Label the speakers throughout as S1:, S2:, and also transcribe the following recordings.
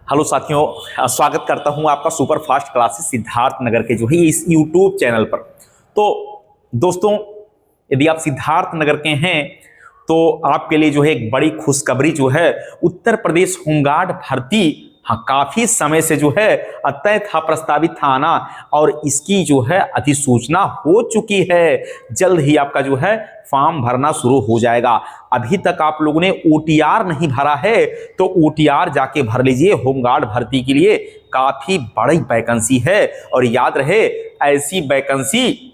S1: Hello साथियों, स्वागत करता हूं आपका super fast classes Siddharth Nagar के जो है इस यूट्यूब चैनल पर। तो दोस्तों, यदि आप सिद्धार्थ नगर के हैं तो आपके लिए जो है एक बड़ी खुशखबरी जो है उत्तर प्रदेश होमगार्ड भर्ती काफी समय से जो है तय था, प्रस्तावित था आना, और इसकी जो है अधिसूचना हो चुकी है। जल्द ही आपका जो है फॉर्म भरना शुरू हो जाएगा। अभी तक आप लोगों ने ओटीआर नहीं भरा है तो ओटीआर जाके भर लीजिए। होमगार्ड भर्ती के लिए काफी बड़ी वैकेंसी है, और याद रहे ऐसी वैकेंसी,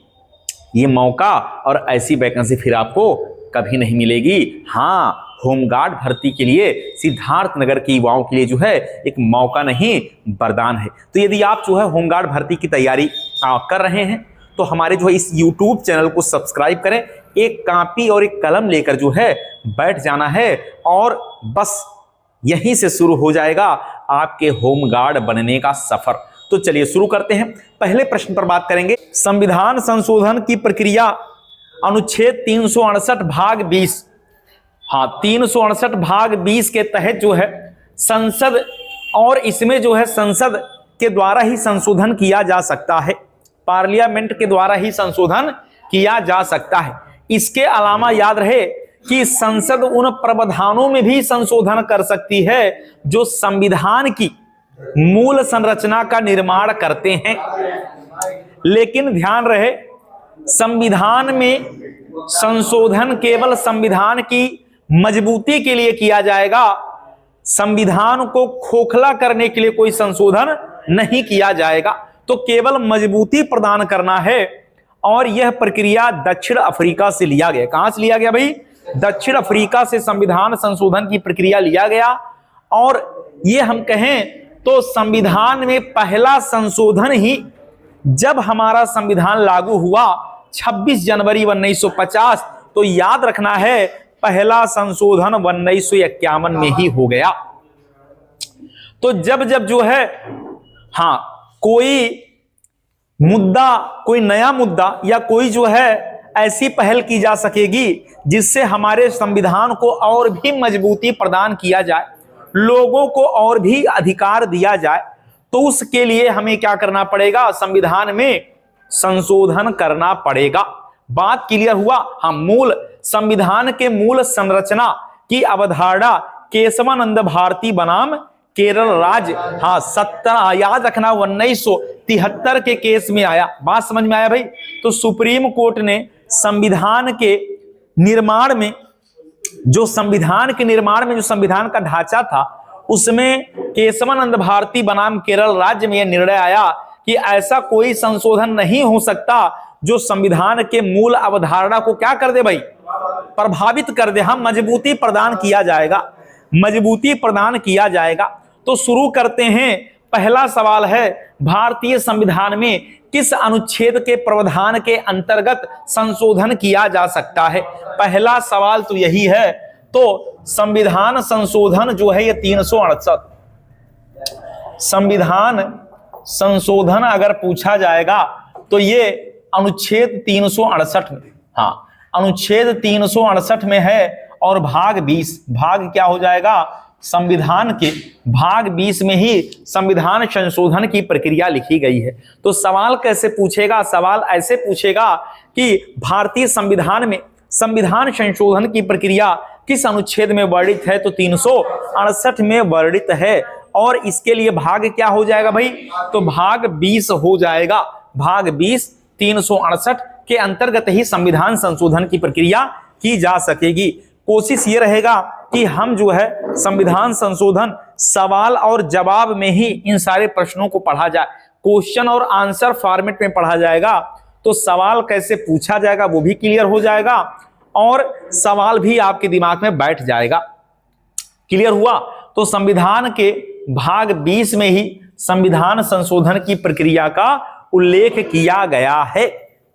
S1: ये मौका और ऐसी वैकेंसी फिर आपको कभी नहीं मिलेगी। हाँ, होमगार्ड भर्ती के लिए सिद्धार्थ नगर के युवाओं के लिए जो है एक मौका नहीं वरदान है। तो यदि आप जो है होमगार्ड भर्ती की तैयारी कर रहे हैं तो हमारे जो है इस यूट्यूब चैनल को सब्सक्राइब करें। एक कॉपी और एक कलम लेकर जो है बैठ जाना है, और बस यहीं से शुरू हो जाएगा आपके होमगार्ड बनने का सफर। तो चलिए शुरू करते हैं। पहले प्रश्न पर बात करेंगे। संविधान संशोधन की प्रक्रिया अनुच्छेद 368 भाग 20, 368 भाग 20 के तहत जो है संसद, और इसमें जो है संसद के द्वारा ही संशोधन किया जा सकता है, पार्लियामेंट के द्वारा ही संशोधन किया जा सकता है। इसके अलावा याद रहे कि संसद उन प्रावधानों में भी संशोधन कर सकती है जो संविधान की मूल संरचना का निर्माण करते हैं। लेकिन ध्यान रहे, संविधान में संशोधन केवल संविधान की मजबूती के लिए किया जाएगा। संविधान को खोखला करने के लिए कोई संशोधन नहीं किया जाएगा, तो केवल मजबूती प्रदान करना है। और यह प्रक्रिया दक्षिण अफ्रीका से लिया गया। कहां से लिया गया भाई? दक्षिण अफ्रीका से संविधान संशोधन की प्रक्रिया लिया गया। और ये हम कहें तो संविधान में पहला संशोधन ही जब हमारा संविधान लागू हुआ 26 जनवरी 1950, तो याद रखना है पहला संशोधन 1951 में ही हो गया। तो जब जब जो है कोई मुद्दा, कोई नया मुद्दा या कोई जो है ऐसी पहल की जा सकेगी जिससे हमारे संविधान को और भी मजबूती प्रदान किया जाए, लोगों को और भी अधिकार दिया जाए, तो उसके लिए हमें क्या करना पड़ेगा? संविधान में संशोधन करना पड़ेगा। बात क्लियर हुआ? मूल संविधान के मूल संरचना की अवधारणा केशवानंद भारती बनाम केरल राज्य 17, याद रखना 1973 के केस में आया। बात समझ में आया भाई? तो सुप्रीम कोर्ट ने संविधान के निर्माण में जो संविधान का ढांचा था, उसमें केशवानंद भारती बनाम केरल राज्य में यह निर्णय आया कि ऐसा कोई संशोधन नहीं हो सकता जो संविधान के मूल अवधारणा को क्या कर दे भाई? प्रभावित कर दे। मजबूती प्रदान किया जाएगा। तो शुरू करते हैं। पहला सवाल है, भारतीय संविधान में किस अनुच्छेद के प्रावधान के अंतर्गत संशोधन किया जा सकता है? पहला सवाल तो यही है। तो संविधान संशोधन जो है ये 368, संविधान संशोधन अगर पूछा जाएगा तो ये अनुच्छेद 368 में, अनुच्छेद 368 में है। और भाग 20, भाग क्या हो जाएगा? संविधान के भाग 20 में ही संविधान संशोधन की प्रक्रिया लिखी गई है। तो सवाल कैसे पूछेगा? सवाल ऐसे पूछेगा कि भारतीय संविधान में संविधान संशोधन की प्रक्रिया किस अनुच्छेद में वर्णित है? तो 368 में वर्णित है। और इसके लिए भाग क्या हो जाएगा भाई? तो भाग 20 हो जाएगा। भाग 20 368 के अंतर्गत ही संविधान संशोधन की प्रक्रिया की जा सकेगी। कोशिश ये रहेगा कि हम जो है संविधान संशोधन सवाल और जवाब में ही इन सारे प्रश्नों को पढ़ा जाए। क्वेश्चन और आंसर फॉर्मेट में पढ़ा जाएगा, तो सवाल कैसे पूछा जाएगा वो भी क्लियर हो जाएगा, और सवाल भी आपके दिमाग में बैठ जाएगा। क्लियर हुआ? तो संविधान के भाग 20 में ही संविधान संशोधन की प्रक्रिया का उल्लेख किया गया है।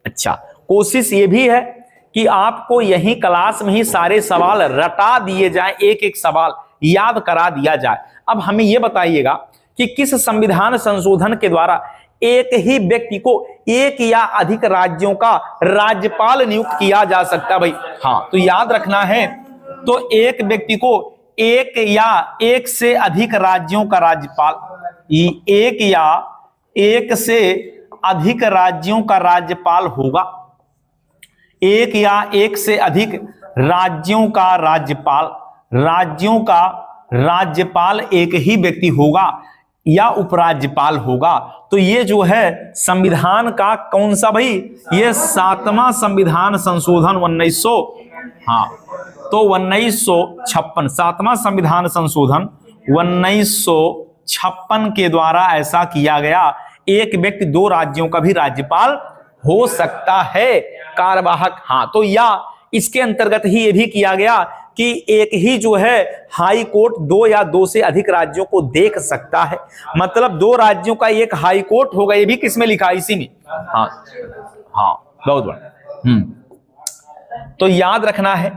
S1: अच्छा, कोशिश ये भी है कि आपको यही क्लास में ही सारे सवाल रटा दिए जाए, एक एक सवाल याद करा दिया जाए। अब हमें यह बताइएगा कि किस संविधान संशोधन के द्वारा एक ही व्यक्ति को एक या अधिक राज्यों का राज्यपाल नियुक्त किया जा सकता है भाई? तो याद रखना है, तो एक व्यक्ति को एक या एक से अधिक राज्यों का राज्यपाल, एक या एक से अधिक राज्यों का राज्यपाल होगा, एक या एक से अधिक राज्यों का राज्यपाल, राज्यों का राज्यपाल एक ही व्यक्ति होगा या उपराज्यपाल होगा। तो ये जो है संविधान का कौन सा भाई, ये 7वां संविधान संशोधन 1900, हाँ तो 1956, 7वां संविधान संशोधन 1956 के द्वारा ऐसा किया गया। एक व्यक्ति 2 राज्यों का भी राज्यपाल हो सकता है, कार्यवाहक। हाँ तो या इसके अंतर्गत ही यह भी किया गया कि एक ही जो है हाई कोर्ट 2 या 2 से अधिक राज्यों को देख सकता है, मतलब 2 राज्यों का एक हाई कोर्ट होगा। ये भी किसमें लिखा है, इसी में। हाँ हाँ बहुत बढ़िया। तो याद रखना है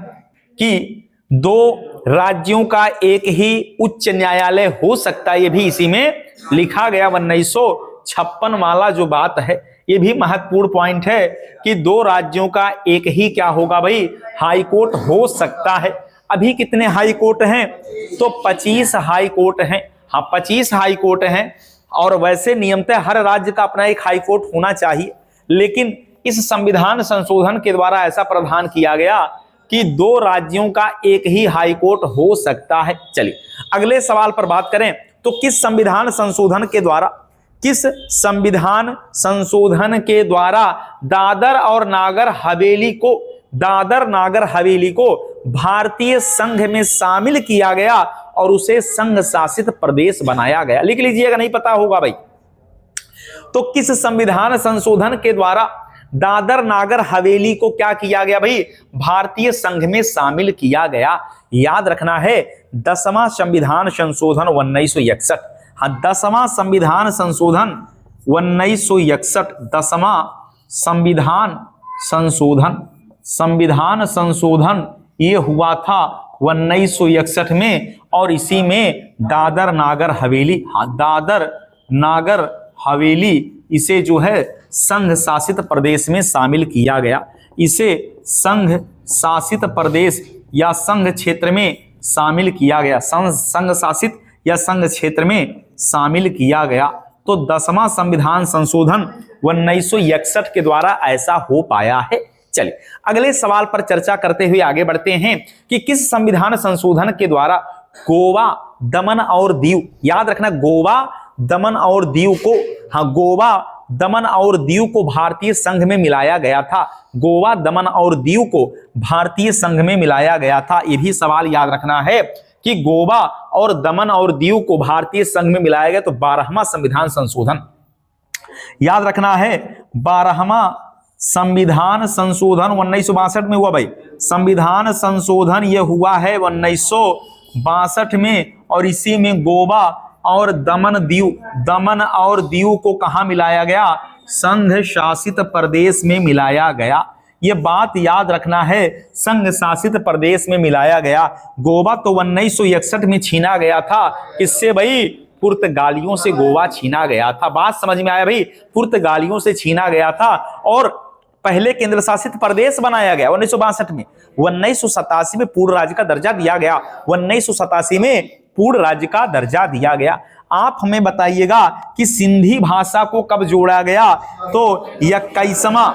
S1: कि 2 राज्यों का एक ही उच्च न्यायालय हो सकता है, ये भी इसी में लिखा गया। 1956 वाला जो बात है ये भी महत्वपूर्ण पॉइंट है कि 2 राज्यों का एक ही क्या होगा भाई, हाई कोर्ट हो सकता है। अभी कितने हाई कोर्ट हैं, तो 25 हाई कोर्ट हैं। हाँ 25 हाई कोर्ट हैं, और वैसे नियमतः हर राज्य का अपना एक हाई कोर्ट होना चाहिए, लेकिन इस संविधान संशोधन के द्वारा ऐसा प्रावधान किया गया कि 2 राज्यों का एक ही हाई कोर्ट हो सकता है। चलिए अगले सवाल पर बात करें तो किस संविधान संशोधन के द्वारा, किस संविधान संशोधन के द्वारा दादर और नागर हवेली को, दादर नागर हवेली को भारतीय संघ में शामिल किया गया और उसे संघ शासित प्रदेश बनाया गया। लिख लीजिएगा, नहीं पता होगा भाई। तो किस संविधान संशोधन के द्वारा दादर नागर हवेली को क्या किया गया भाई, भारतीय संघ में शामिल किया गया। याद रखना है 10वां संविधान संशोधन 1961। हाँ 10वां संविधान संशोधन 1961, 10वां संविधान संशोधन, संविधान संशोधन ये हुआ था 1961 में, और इसी में दादर नागर हवेली, हाँ दादर नागर हवेली इसे जो है संघ शासित प्रदेश में शामिल किया गया। इसे संघ शासित प्रदेश या संघ क्षेत्र में शामिल किया गया, संघ शासित या संघ क्षेत्र में शामिल किया गया। तो 10वां संविधान संशोधन 1961 के द्वारा ऐसा हो पाया है। चलिए अगले सवाल पर चर्चा करते हुए आगे बढ़ते हैं कि किस संविधान संशोधन के द्वारा गोवा, दमन और दीव, याद रखना गोवा, दमन और दीव को, हाँ गोवा, दमन और दीव को भारतीय संघ में मिलाया गया था। गोवा, दमन और दीव को भारतीय संघ में मिलाया गया था। यह भी सवाल याद रखना है कि गोवा और दमन और दीव को भारतीय संघ में मिलाया गया। तो 12वां संविधान संशोधन याद रखना है, 12वां संविधान संशोधन 1962 में हुआ भाई। संविधान संशोधन यह हुआ है 1962 में, और इसी में गोवा और दमन और दीव को कहां मिलाया गया, संघ शासित प्रदेश में मिलाया गया। यह बात याद रखना है, संघ शासित प्रदेश में मिलाया गया। गोवा तो 1961 में छीना गया था, किससे भाई, पुर्तगालियों से गोवा छीना गया था। बात समझ में आया भाई, पुर्तगालियों से छीना गया था और पहले केंद्र शासित प्रदेश बनाया गया 1962 में। 1987 में पूर्ण राज्य का दर्जा दिया गया, 1987 में पूर्ण राज्य का दर्जा दिया गया। आप हमें बताइएगा कि सिंधी भाषा को कब जोड़ा गया, तो 21वां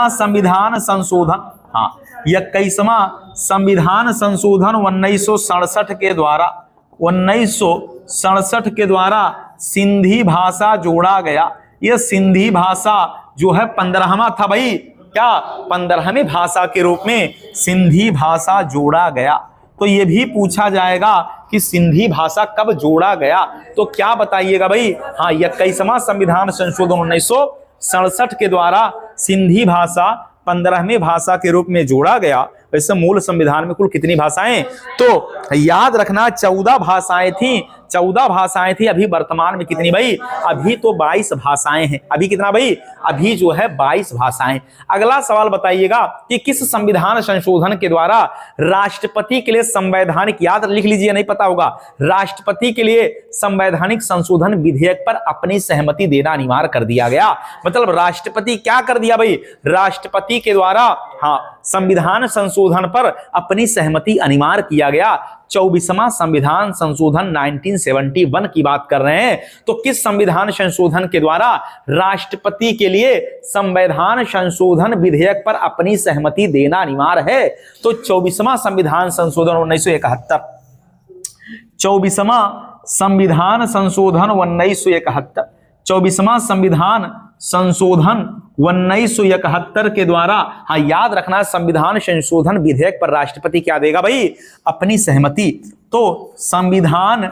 S1: संविधान संशोधन, हाँ 21वां संविधान संशोधन 1967 के द्वारा, 1967 के द्वारा सिंधी भाषा जोड़ा गया। यह सिंधी भाषा जो है 15वां था भाई, क्या 15वीं भाषा के रूप में सिंधी भाषा जोड़ा गया। तो यह भी पूछा जाएगा कि सिंधी भाषा कब जोड़ा गया, तो क्या बताइएगा भाई, हाँ 21वां संविधान संशोधन 1967 के द्वारा सिंधी भाषा 15वीं भाषा के रूप में जोड़ा गया। वैसे मूल संविधान में कुल कितनी भाषाएं, तो याद रखना 14 भाषाएं थी, 14 भाषाएं थी। अभी वर्तमान में कितनी भाई, अभी तो 22 भाषाएं हैं। अभी कितना भाई, अभी जो है 22 भाषाएं। अगला सवाल बताइएगा कि किस संविधान संशोधन के द्वारा राष्ट्रपति के लिए संवैधानिक, याद लिख लीजिए, नहीं पता होगा, राष्ट्रपति के लिए संवैधानिक संशोधन विधेयक पर अपनी सहमति देना अनिवार्य कर दिया गया। मतलब राष्ट्रपति क्या कर दिया भाई, राष्ट्रपति के द्वारा, हाँ संविधान संशोधन पर अपनी सहमति अनिवार्य किया गया? 24वां संविधान संशोधन 1971 की बात कर रहे हैं। तो किस संविधान संशोधन के द्वारा राष्ट्रपति के लिए संविधान संशोधन विधेयक पर अपनी सहमति देना अनिवार्य है? तो 24वां संविधान संशोधन 1971, 24वां संविधान संशोधन 1971, 24वां संविधान संशोधन 1971 के द्वारा, हाँ याद रखना, संविधान संशोधन विधेयक पर राष्ट्रपति क्या देगा भाई? अपनी सहमति। तो संविधान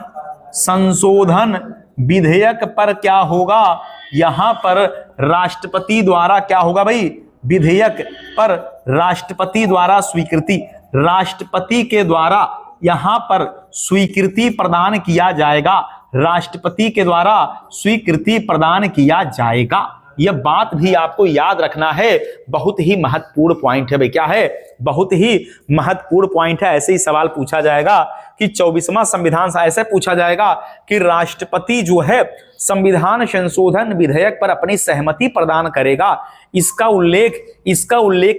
S1: संशोधन विधेयक पर क्या होगा? यहां पर राष्ट्रपति द्वारा क्या होगा भाई? विधेयक पर राष्ट्रपति द्वारा स्वीकृति, राष्ट्रपति के द्वारा यहां पर स्वीकृति प्रदान किया जाएगा, राष्ट्रपति के द्वारा स्वीकृति प्रदान किया जाएगा। यह बात भी आपको याद रखना है, बहुत ही महत्वपूर्ण पॉइंट है भाई। क्या है? बहुत ही महत्वपूर्ण पॉइंट है। ऐसे ही सवाल पूछा जाएगा कि 24वां संविधान ऐसे पूछा जाएगा कि राष्ट्रपति जो है संविधान संशोधन विधेयक पर अपनी सहमति प्रदान करेगा। इसका उल्लेख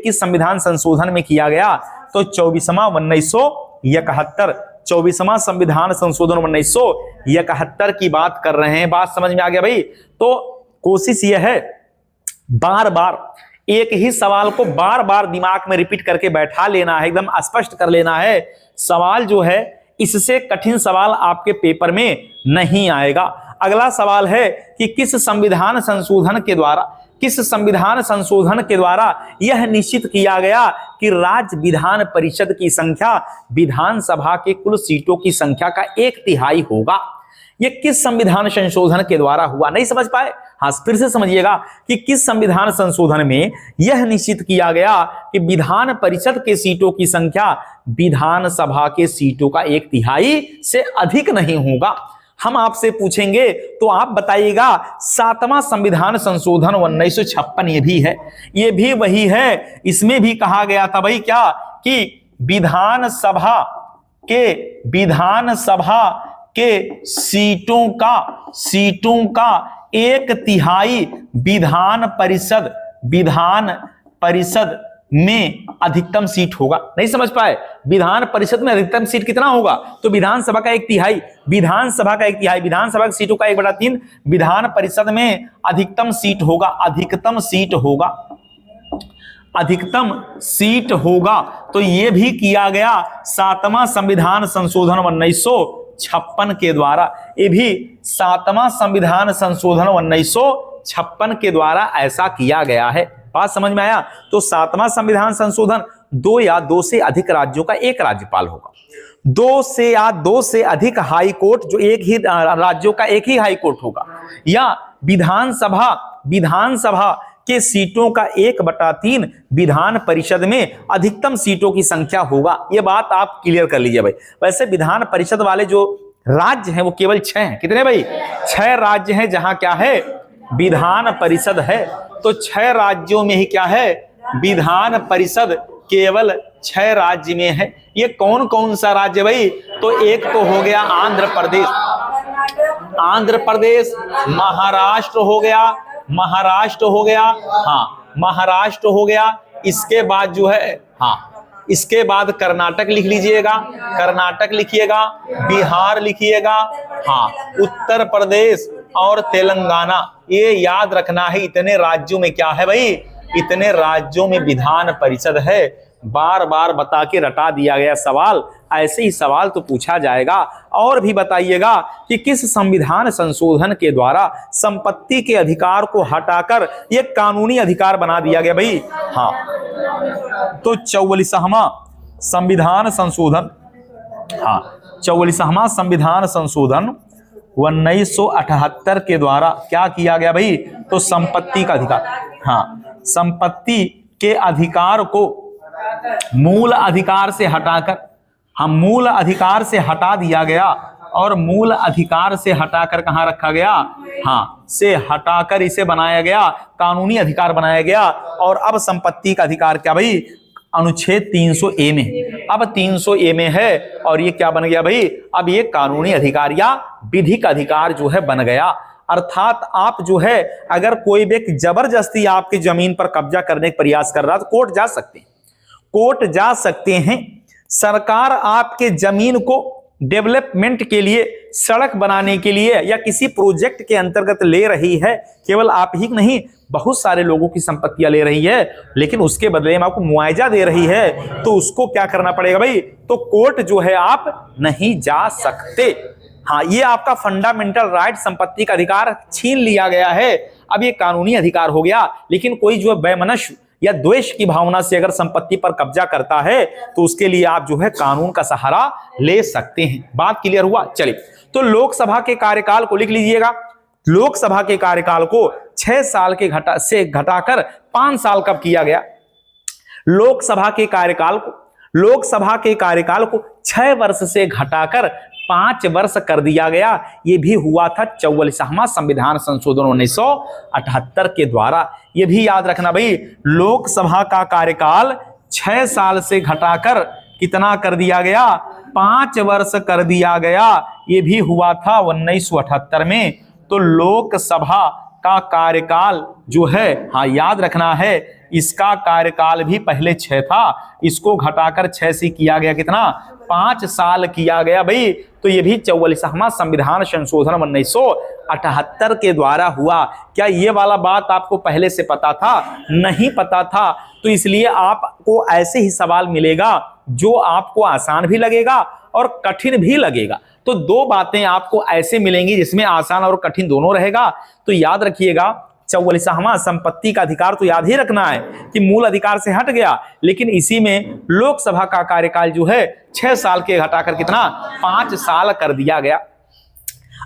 S1: किस संविधान संशोधन में किया गया? तो 24वां 1971, 24वां संविधान संशोधन 1971 की बात कर रहे हैं। बात समझ में आ गया भाई? तो कोशिश यह है बार बार एक ही सवाल को बार बार दिमाग में रिपीट करके बैठा लेना है, एकदम स्पष्ट कर लेना है। सवाल जो है इससे कठिन सवाल आपके पेपर में नहीं आएगा। अगला सवाल है कि किस संविधान संशोधन के द्वारा यह निश्चित किया गया कि राज्य विधान परिषद की संख्या विधानसभा के कुल सीटों की संख्या का 1/3 होगा? यह किस संविधान संशोधन के द्वारा हुआ? नहीं समझ पाए? हाँ, फिर से समझिएगा कि किस संविधान संशोधन में यह निश्चित किया गया कि विधान परिषद के सीटों की संख्या विधानसभा के सीटों का 1/3 से अधिक नहीं होगा। हम आपसे पूछेंगे तो आप बताइएगा 7वां संविधान संशोधन 1956 ये भी वही है। इसमें भी कहा गया था भाई क्या कि विधानसभा के सीटों का 1/3 विधान परिषद में अधिकतम सीट होगा। नहीं समझ पाए? विधान परिषद में अधिकतम सीट कितना होगा? तो विधानसभा का 1/3, विधानसभा की सीटों का 1/3 विधान परिषद में अधिकतम सीट होगा। तो यह भी किया गया 7वां संविधान संशोधन 1956 के द्वारा। ये भी 7वां संविधान संशोधन 1956 के द्वारा ऐसा किया गया है। बात समझ में आया? तो 7वां संविधान संशोधन 2 या 2 से अधिक राज्यों का एक राज्यपाल होगा, 2 से अधिक हाई कोर्ट, जो एक ही राज्यों का एक ही हाई कोर्ट होगा, या विधानसभा के सीटों का 1/3 विधान परिषद में अधिकतम सीटों की संख्या होगा। यह बात आप क्लियर कर लीजिए भाई। वैसे विधान परिषद वाले जो राज्य हैं वो केवल 6 हैं। कितने भाई? 6 राज्य हैं जहां क्या है? विधान परिषद है। तो 6 राज्यों में ही क्या है? विधान परिषद केवल 6 राज्य में है। ये कौन कौन सा राज्य भाई? तो एक तो हो गया आंध्र प्रदेश, महाराष्ट्र हो गया। इसके बाद जो है, इसके बाद कर्नाटक लिख लीजिएगा, बिहार लिखिएगा, उत्तर प्रदेश और तेलंगाना। ये याद रखना है, इतने राज्यों में क्या है भाई? इतने राज्यों में विधान परिषद है। बार बार बता के रटा दिया गया सवाल। ऐसे ही सवाल तो पूछा जाएगा। और भी बताइएगा कि किस संविधान संशोधन के द्वारा संपत्ति के अधिकार को हटाकर यह कानूनी अधिकार बना दिया गया भाई? हाँ, तो 44वां संविधान संशोधन, 44वां संविधान संशोधन 1978 के द्वारा क्या किया गया भाई? तो संपत्ति का अधिकार, संपत्ति के अधिकार को मूल अधिकार से हटाकर, मूल अधिकार से हटा दिया गया, और मूल अधिकार से हटाकर कहां रखा गया? से हटाकर इसे बनाया गया, कानूनी अधिकार बनाया गया। और अब संपत्ति का अधिकार क्या भाई? अनुच्छेद 300A में, अब 300A में है, और ये क्या बन गया भाई? अब ये कानूनी अधिकार या विधिक अधिकार जो है बन गया। अर्थात आप जो है अगर कोई व्यक्ति जबरदस्ती आपकी जमीन पर कब्जा करने का प्रयास कर रहा है तो कोर्ट जा सकते हैं। कोर्ट जा सकते हैं। सरकार आपके जमीन को डेवलपमेंट के लिए, सड़क बनाने के लिए या किसी प्रोजेक्ट के अंतर्गत ले रही है। केवल आप ही नहीं, बहुत सारे लोगों की संपत्तियां ले रही है, लेकिन उसके बदले में आपको मुआवजा दे रही है, तो उसको क्या करना पड़ेगा भाई? तो कोर्ट जो है आप नहीं जा सकते। हाँ, ये आपका फंडामेंटल राइट, संपत्ति का अधिकार छीन लिया गया है। अब ये कानूनी अधिकार हो गया, लेकिन कोई जो वैमनस्य या द्वेष की भावना से अगर संपत्ति पर कब्जा करता है तो उसके लिए आप जो है कानून का सहारा ले सकते हैं। बात क्लियर हुआ? चलिए, तो लोकसभा के कार्यकाल को लिख लीजिएगा। लोकसभा के कार्यकाल को 6 साल के घटाकर 5 साल कब किया गया? लोकसभा के कार्यकाल को 6 वर्ष से घटाकर 5 वर्ष कर दिया गया। यह भी हुआ था 44वां संविधान संशोधन 1978 के द्वारा। यह भी याद रखना भाई, लोकसभा का कार्यकाल 6 साल से घटाकर कितना कर दिया गया? 5 वर्ष कर दिया गया। यह भी हुआ था 1978 में। तो लोकसभा का कार्यकाल जो है, हाँ याद रखना है, इसका कार्यकाल भी पहले 6 था, इसको घटाकर 6 से किया गया कितना? 5 साल किया गया भाई। तो ये भी 44वां संविधान संशोधन 1978 के द्वारा हुआ। क्या ये वाला बात आपको पहले से पता था? नहीं पता था। तो इसलिए आपको ऐसे ही सवाल मिलेगा जो आपको आसान भी लगेगा और कठिन भी लगेगा। तो 2 बातें आपको ऐसे मिलेंगी जिसमें आसान और कठिन दोनों रहेगा। तो याद रखिएगा, 44वां संपत्ति का अधिकार तो याद ही रखना है कि मूल अधिकार से हट गया, लेकिन इसी में लोकसभा का कार्यकाल जो है 6 साल के घटाकर कितना? 5 साल कर दिया गया।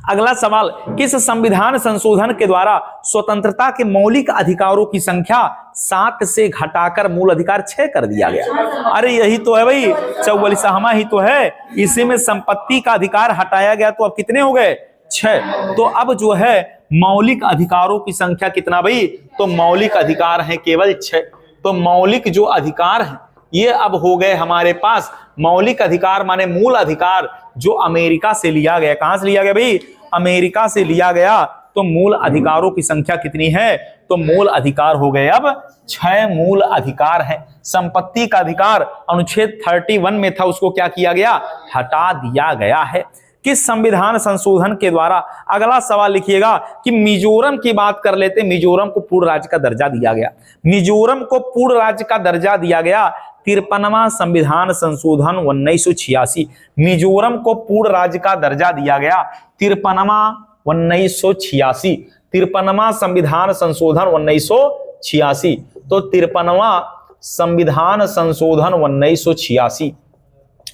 S1: अगला सवाल, किस संविधान संशोधन के द्वारा स्वतंत्रता के मौलिक अधिकारों की संख्या 7 से घटाकर मूल अधिकार 6 कर दिया गया? अरे यही तो है भाई, 44वां ही तो है। इसी में संपत्ति का अधिकार हटाया गया, तो अब कितने हो गए? 6। तो अब जो है मौलिक अधिकारों की संख्या कितना भाई? तो मौलिक अधिकार है केवल 6। तो मौलिक जो अधिकार है ये अब हो गए हमारे पास। मौलिक अधिकार माने मूल अधिकार जो अमेरिका से लिया गया। कहां से लिया गया भाई? अमेरिका से लिया गया। तो मूल अधिकारों की संख्या कितनी है? तो मूल अधिकार हो गए अब 6 मूल अधिकार है। संपत्ति का अधिकार अनुच्छेद 31 में था, उसको क्या किया गया? हटा दिया गया है। किस संविधान संशोधन के द्वारा? अगला सवाल लिखिएगा कि मिजोरम की बात कर लेते। मिजोरम को पूर्ण राज्य का दर्जा दिया गया। मिजोरम को पूर्ण राज्य का दर्जा दिया गया 53वां संविधान संशोधन 1986। मिजोरम को पूर्ण राज्य का दर्जा दिया गया 53वां 1986। 53वां संविधान संशोधन 1986। तो 53वां संविधान संशोधन 1986,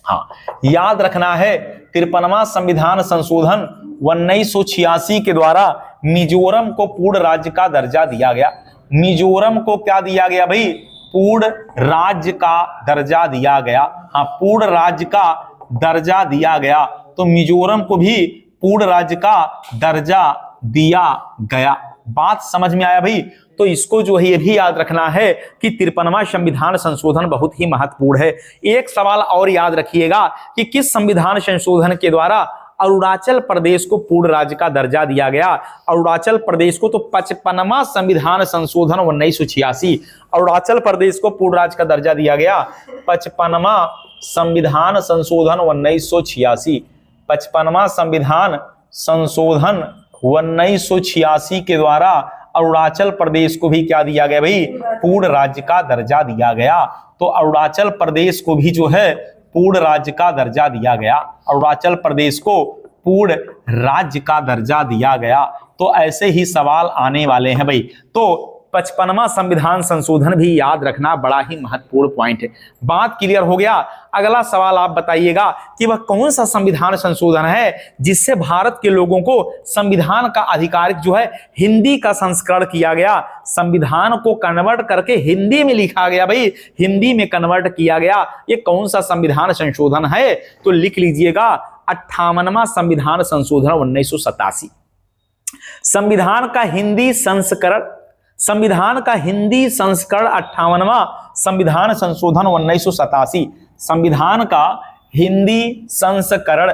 S1: हाँ याद रखना है। 53वां संविधान संशोधन 1986 के द्वारा मिजोरम को पूर्ण राज्य का दर्जा दिया गया। मिजोरम को क्या दिया गया भाई? पूर्ण राज्य का दर्जा दिया गया। हाँ, पूर्ण राज्य का दर्जा दिया गया। तो मिजोरम को भी पूर्ण राज्य का दर्जा दिया गया। बात समझ में आया भाई? तो इसको जो है ये भी याद रखना है कि 53वां संविधान संशोधन बहुत ही महत्वपूर्ण है। एक सवाल और याद रखिएगा कि किस संविधान संशोधन के द्वारा अरुणाचल प्रदेश को पूर्ण राज्य का दर्जा दिया गया? अरुणाचल प्रदेश को तो 55वां संविधान संशोधन 1986। अरुणाचल प्रदेश को पूर्ण राज्य का दर्जा दिया गया 55वां संविधान संशोधन 1986। 55वां संविधान संशोधन 1986 के द्वारा अरुणाचल प्रदेश को भी क्या दिया गया भाई? पूर्ण राज्य का दर्जा दिया गया। तो अरुणाचल प्रदेश को भी जो है पूर्ण राज्य का दर्जा दिया गया। अरुणाचल प्रदेश को पूर्ण राज्य का दर्जा दिया गया। तो ऐसे ही सवाल आने वाले हैं भाई। तो 55वां संविधान संशोधन भी याद रखना बड़ा ही महत्वपूर्ण पॉइंट है। बात क्लियर हो गया? अगला सवाल आप बताइएगा कि वह कौन सा संविधान संशोधन है जिससे भारत के लोगों को संविधान का आधिकारिक जो है हिंदी का संस्करण किया गया। संविधान को कन्वर्ट करके हिंदी में लिखा गया भाई, हिंदी में कन्वर्ट किया गया। ये कौन सा संविधान संशोधन है? तो लिख लीजिएगा 58वां संविधान संशोधन 1987। संविधान का हिंदी संस्करण 58वां संविधान संशोधन 1987। संविधान का हिंदी संस्करण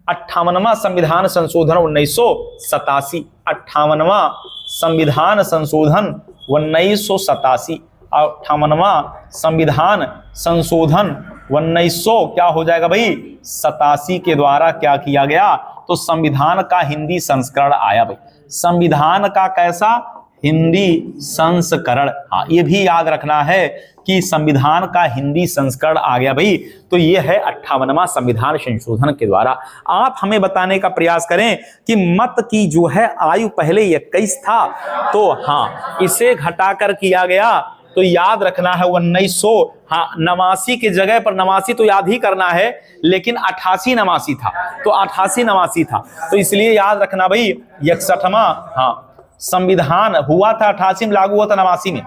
S1: 58वां संविधान संशोधन 1987। 58वां संविधान संशोधन 1987। 58वां संविधान संशोधन 1900 क्या हो जाएगा भाई 87 के द्वारा क्या किया गया, तो संविधान का हिंदी संस्करण आया भाई। संविधान का कैसा हिंदी संस्करण, हाँ ये भी याद रखना है कि संविधान का हिंदी संस्करण आ गया भाई। तो ये है 58वां संविधान संशोधन के द्वारा। आप हमें बताने का प्रयास करें कि मत की जो है आयु पहले 21 था, तो हाँ इसे घटाकर किया गया, तो याद रखना है 1900, हाँ 89 की जगह पर 89 तो याद ही करना है, लेकिन 88 89 था, तो 88 89 था, तो इसलिए याद रखना भाई 61वां हाँ संविधान हुआ था 88 में, लागू हुआ था 89 में,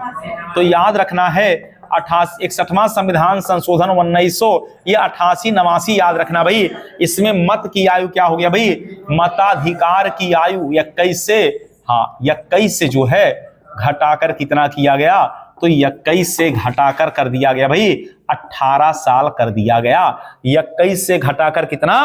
S1: तो याद रखना है 61वां संविधान संशोधन 1900, ये 88 89 याद रखना भाई। इसमें मत की आयु क्या हो गया भाई, मताधिकार की आयु 21 से, हाँ 21 से जो है घटाकर कितना किया गया, तो 21 से घटाकर कर दिया गया भाई 18 साल कर दिया गया। 21 से घटाकर कितना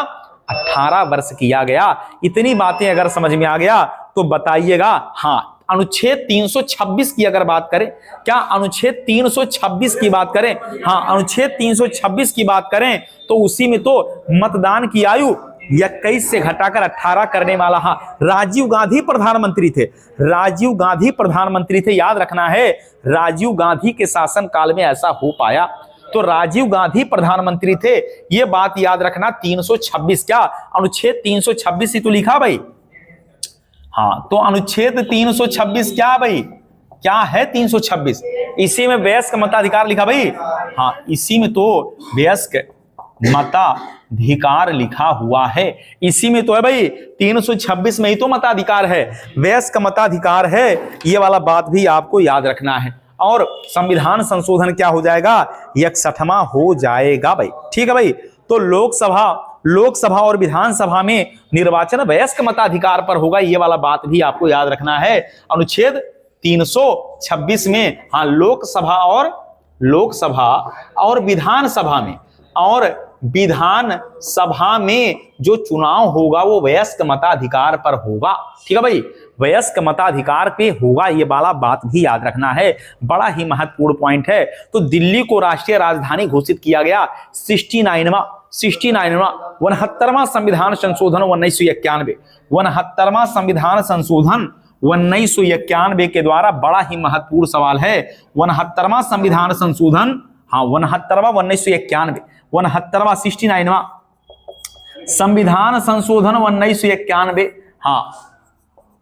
S1: 18 वर्ष किया गया। इतनी बातें अगर समझ में आ गया तो बताइएगा। हाँ अनुच्छेद 326 की अगर बात करें, क्या अनुच्छेद 326 की बात करें, हाँ अनुच्छेद 326 की बात करें तो उसी में तो मतदान की आयु 21 से घटाकर 18 करने वाला, हाँ राजीव गांधी प्रधानमंत्री थे, राजीव गांधी प्रधानमंत्री थे, याद रखना है राजीव गांधी के शासन काल में ऐसा हो पाया, तो राजीव गांधी प्रधानमंत्री थे, ये बात याद रखना। 326 क्या अनुच्छेद 326 ही तो लिखा भाई, हाँ तो अनुच्छेद 326 क्या भाई, क्या है 326, इसी में वयस्क मताधिकार लिखा भाई, हाँ इसी में तो वयस्क मताधिकार लिखा हुआ है, इसी में तो है भाई 326 में ही तो मताधिकार है, वयस्क मताधिकार है, ये वाला बात भी आपको याद रखना है। और संविधान संशोधन क्या हो जाएगा 61वां हो जाएगा भाई, ठीक है भाई। तो लोकसभा और विधानसभा में निर्वाचन वयस्क मताधिकार पर होगा, ये वाला बात भी आपको याद रखना है। अनुच्छेद 326 में हाँ लोकसभा और विधानसभा में जो चुनाव होगा वो वयस्क मताधिकार पर होगा, ठीक है भाई, वयस्क मताधिकार पे होगा, ये वाला बात भी याद रखना है, बड़ा ही महत्वपूर्ण पॉइंट है। तो दिल्ली को राष्ट्रीय राजधानी घोषित किया गया 69वां 69वां संविधान संशोधन 1991, 69वां संविधान संशोधन 1991 के द्वारा, बड़ा ही महत्वपूर्ण सवाल है। 69वां संविधान संशोधन, हाँ 69वां 1991, 69वां 69वां संविधान संशोधन 1991, हाँ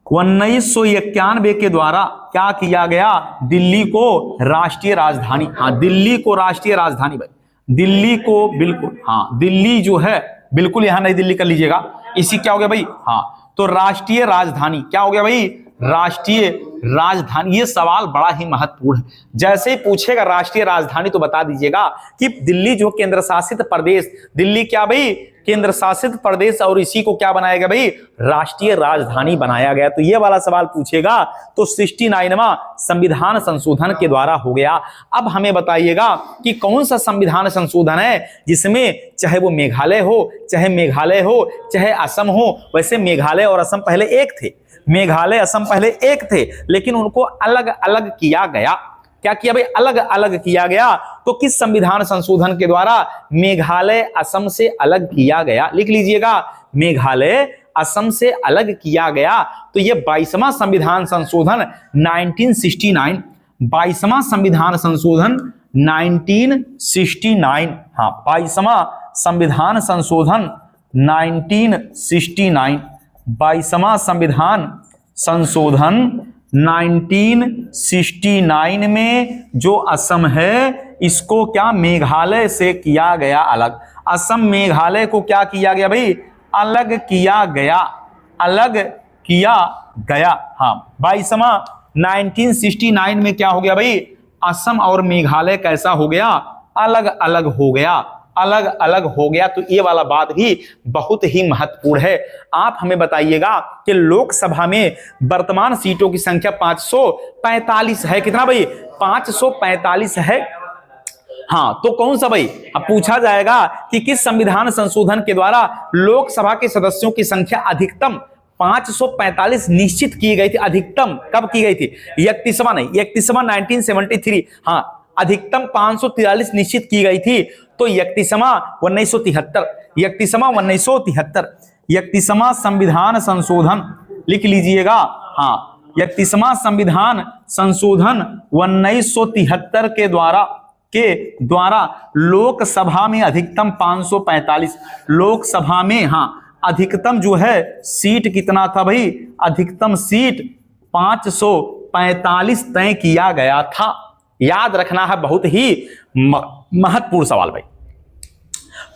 S1: 1991 के द्वारा क्या किया गया, दिल्ली को राष्ट्रीय राजधानी, हाँ दिल्ली को राष्ट्रीय राजधानी भाई, दिल्ली को बिल्कुल, हाँ दिल्ली जो है बिल्कुल यहां नई दिल्ली कर लीजिएगा, इसी क्या हो गया भाई, हाँ तो राष्ट्रीय राजधानी क्या हो गया भाई, राष्ट्रीय राजधानी। ये सवाल बड़ा ही महत्वपूर्ण है, जैसे ही पूछेगा राष्ट्रीय राजधानी तो बता दीजिएगा कि दिल्ली जो केंद्र शासित प्रदेश, दिल्ली क्या भाई केंद्र शासित प्रदेश, और इसी को क्या बनाया गया भाई राष्ट्रीय राजधानी बनाया गया। तो ये वाला सवाल पूछेगा तो 69वां संविधान संशोधन के द्वारा हो गया। अब हमें बताइएगा कि कौन सा संविधान संशोधन है जिसमें चाहे वो मेघालय हो, चाहे असम हो, वैसे मेघालय और असम पहले एक थे, मेघालय असम पहले एक थे, लेकिन उनको अलग अलग किया गया। क्या किया भाई, अलग अलग किया गया। तो किस संविधान संशोधन के द्वारा मेघालय असम से अलग किया गया, लिख लीजिएगा, मेघालय असम से अलग किया गया। तो ये 22वां संविधान संशोधन 1969, 22वां संविधान संशोधन 1969, हाँ 22वां संविधान संशोधन 1969, 22वां संविधान संशोधन 1969 में जो असम है इसको क्या मेघालय से किया गया अलग, असम मेघालय को क्या किया गया भाई, अलग किया गया, अलग किया गया। हाँ 22वां 1969 में क्या हो गया भाई, असम और मेघालय कैसा हो गया, अलग अलग हो गया, अलग अलग हो गया। तो ये वाला बात भी बहुत ही महत्वपूर्ण है। आप हमें बताइएगा कि लोकसभा में वर्तमान सीटों की संख्या 545 है, कितना भाई 545 है। हाँ तो कौन सा भाई, अब पूछा जाएगा कि किस संविधान संशोधन के द्वारा लोकसभा के सदस्यों की संख्या अधिकतम 545 निश्चित की गई थी। अधिकतम कब की गई थी? 31वां नहीं, 31वां 1973, हाँ अधिकतम 543 निश्चित की गई थी। तो 31वां 1973, 31वां 1973, 31वां संविधान संशोधन लिख लीजिएगा। हाँ 31वां संविधान संशोधन 1973 के द्वारा लोकसभा में अधिकतम 545, लोकसभा में हाँ अधिकतम जो है सीट कितना था भाई? अधिकतम सीट 545 तय किया गया था। याद रखना है, बहुत ही महत्वपूर्ण सवाल भाई।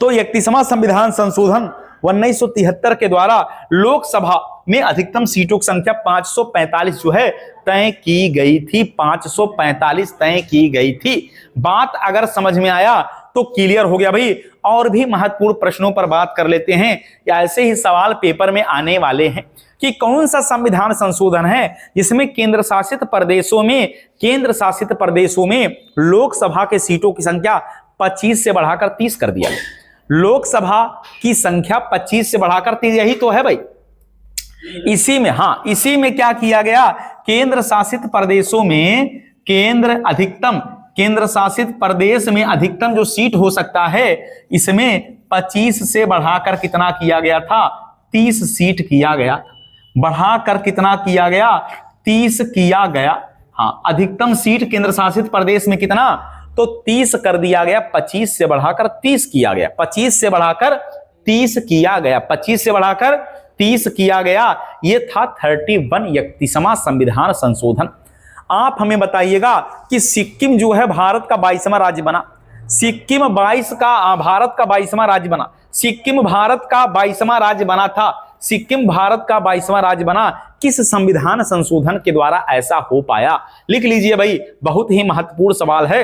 S1: तो 31वां संविधान संशोधन 1973 के द्वारा लोकसभा में अधिकतम सीटों की संख्या 545 जो है तय की गई थी। 545 तय की गई थी। बात अगर समझ में आया तो क्लियर हो गया भाई। और भी महत्वपूर्ण प्रश्नों पर बात कर लेते हैं, या ऐसे ही सवाल पेपर में आने वाले हैं कि कौन सा संविधान संशोधन है जिसमें केंद्र शासित प्रदेशों में लोकसभा के सीटों की संख्या 25 से बढ़ाकर 30 कर दिया। लोकसभा की संख्या 25 से बढ़ाकर 30, यही तो है भाई। इसी में क्या किया गया? केंद्र शासित प्रदेशों में केंद्र शासित प्रदेश में अधिकतम जो सीट हो सकता है, इसमें 25 से बढ़ाकर कितना किया गया था? 30 सीट किया गया। बढ़ाकर कितना किया गया? 30 किया गया। हाँ अधिकतम सीट केंद्र शासित प्रदेश में कितना? तो 30 कर दिया गया। 25 से बढ़ाकर 30 किया गया। 25 से बढ़ाकर 30 किया गया। 25 से बढ़ाकर 30 किया गया। ये था 31वां संविधान संशोधन। आप हमें बताइएगा कि सिक्किम जो है भारत का 22वां राज्य बना। सिक्किम भारत का 22वां राज्य बना। सिक्किम भारत का 22वां राज्य बना था। सिक्किम भारत का 22वां राज्य बना। किस संविधान संशोधन के द्वारा ऐसा हो पाया? लिख लीजिए भाई, बहुत ही महत्वपूर्ण सवाल है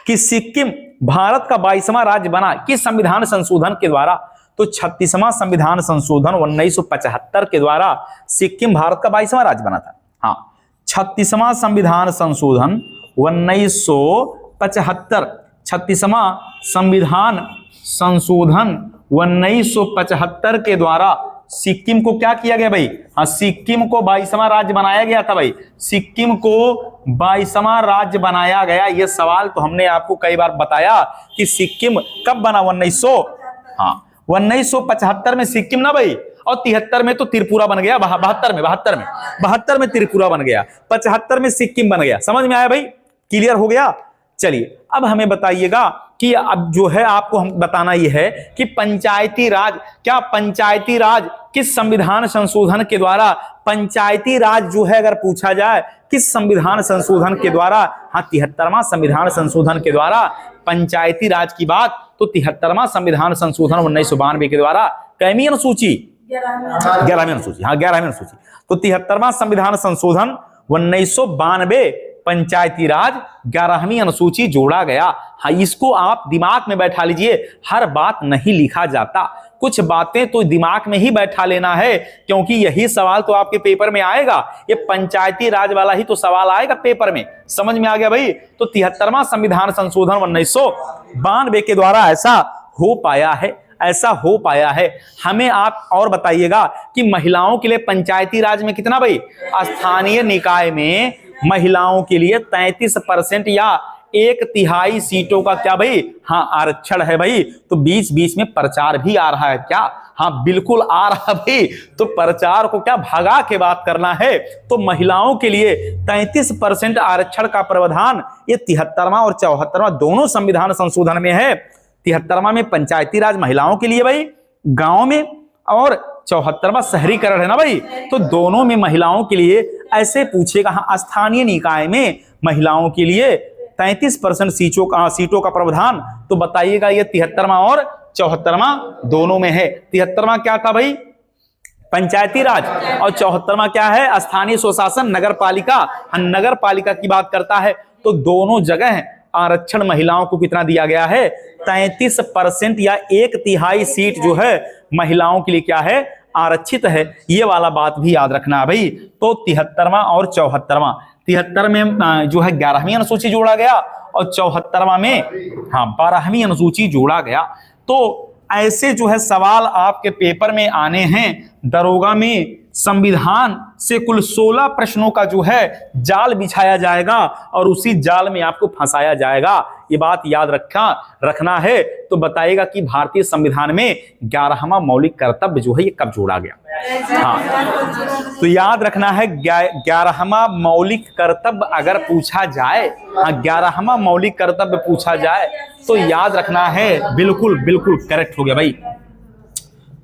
S1: कि सिक्किम भारत का 22वां राज्य बना किस संविधान संशोधन के द्वारा? तो 36वां संविधान संशोधन 1975 के द्वारा सिक्किम भारत का 22वां राज्य बना था। हाँ 36वां संविधान संशोधन 1975, 36वां संविधान संशोधन 1975 के द्वारा सिक्किम को क्या किया गया भाई? हाँ सिक्किम को 22वां राज्य बनाया गया था भाई। सिक्किम को 22वां राज्य बनाया गया। यह सवाल तो हमने आपको कई बार बताया कि सिक्किम कब बना? 1975 में सिक्किम ना भाई, और 73 में तो त्रिपुरा बन गया। 72 में त्रिपुरा बन गया। 75 में सिक्किम बन गया। समझ में आया भाई? क्लियर हो गया? चलिए अब हमें बताइएगा कि अब जो है आपको हम बताना यह है कि पंचायती राज किस संविधान संशोधन के द्वारा? पंचायती राज जो है अगर पूछा जाए किस संविधान संशोधन के द्वारा? हाँ 73वां संविधान संशोधन के द्वारा पंचायती राज की बात। तो 73वां संविधान संशोधन 1992 के द्वारा कैमी अनुसूची? 11वीं अनुसूची। हाँ 11वीं अनुसूची। तो 73वां संविधान संशोधन 1992 पंचायती राज 11वीं अनुसूची जोड़ा गया। हाँ इसको आप दिमाग में बैठा लीजिए। हर बात नहीं लिखा जाता, कुछ बातें तो दिमाग में ही बैठा लेना है, क्योंकि यही सवाल तो आपके पेपर में आएगा। ये पंचायती राज वाला ही तो सवाल आएगा पेपर में। समझ में आ गया भाई? तो 73वां संविधान संशोधन 1992 के द्वारा ऐसा हो पाया है। हमें आप और बताइएगा कि महिलाओं के लिए पंचायती राज में कितना भाई? स्थानीय निकाय में महिलाओं के लिए 33% या 1/3 सीटों का क्या भाई? हाँ आरक्षण है भाई। तो बीच बीच में प्रचार भी आ रहा है क्या? हाँ बिल्कुल आ रहा भाई। तो प्रचार को क्या भगा के बात करना है। तो महिलाओं के लिए 33% आरक्षण का प्रावधान ये 73वां और 74वां दोनों संविधान संशोधन में है। 73वां में पंचायती राज महिलाओं के लिए भाई गांव में, और 74वां शहरीकरण है ना भाई। तो दोनों में महिलाओं के लिए ऐसे पूछेगा। हाँ स्थानीय निकाय में महिलाओं के लिए 33% सीटों का प्रावधान। तो बताइएगा ये 73वां और 74वां दोनों में है। 73वां क्या था भाई? पंचायती राज, और 74वां क्या है? स्थानीय स्वशासन नगर पालिका की बात करता है। तो दोनों जगह आरक्षण महिलाओं को कितना दिया गया है? 33% या 1/3 सीट जो है महिलाओं के लिए क्या है? आरक्षित है। ये वाला बात भी याद रखना है भाई। तो 73वां और 74वां, 73 में जो है 11वीं अनुसूची जोड़ा गया, और 74वां में हाँ 12वीं अनुसूची जोड़ा गया। तो ऐसे जो है सवाल आपके पेपर में आने हैं। दरोगा में संविधान से कुल 16 प्रश्नों का जो है जाल बिछाया जाएगा और उसी जाल में आपको फंसाया जाएगा। ये बात याद रखना है। तो बताइएगा कि भारतीय संविधान में 11वां मौलिक कर्तव्य जो है ये कब जोड़ा गया। हाँ, तो याद रखना है 11वां मौलिक कर्तव्य अगर पूछा जाए, हाँ 11वां मौलिक कर्तव्य पूछा जाए तो याद रखना है, बिल्कुल बिल्कुल करेक्ट हो गया भाई।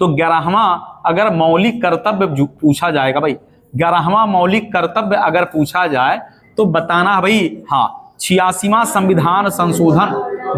S1: तो 11वां अगर मौलिक कर्तव्य पूछा जाएगा भाई, 11वां मौलिक कर्तव्य अगर पूछा जाए तो बताना भाई, हाँ 86वां संविधान संशोधन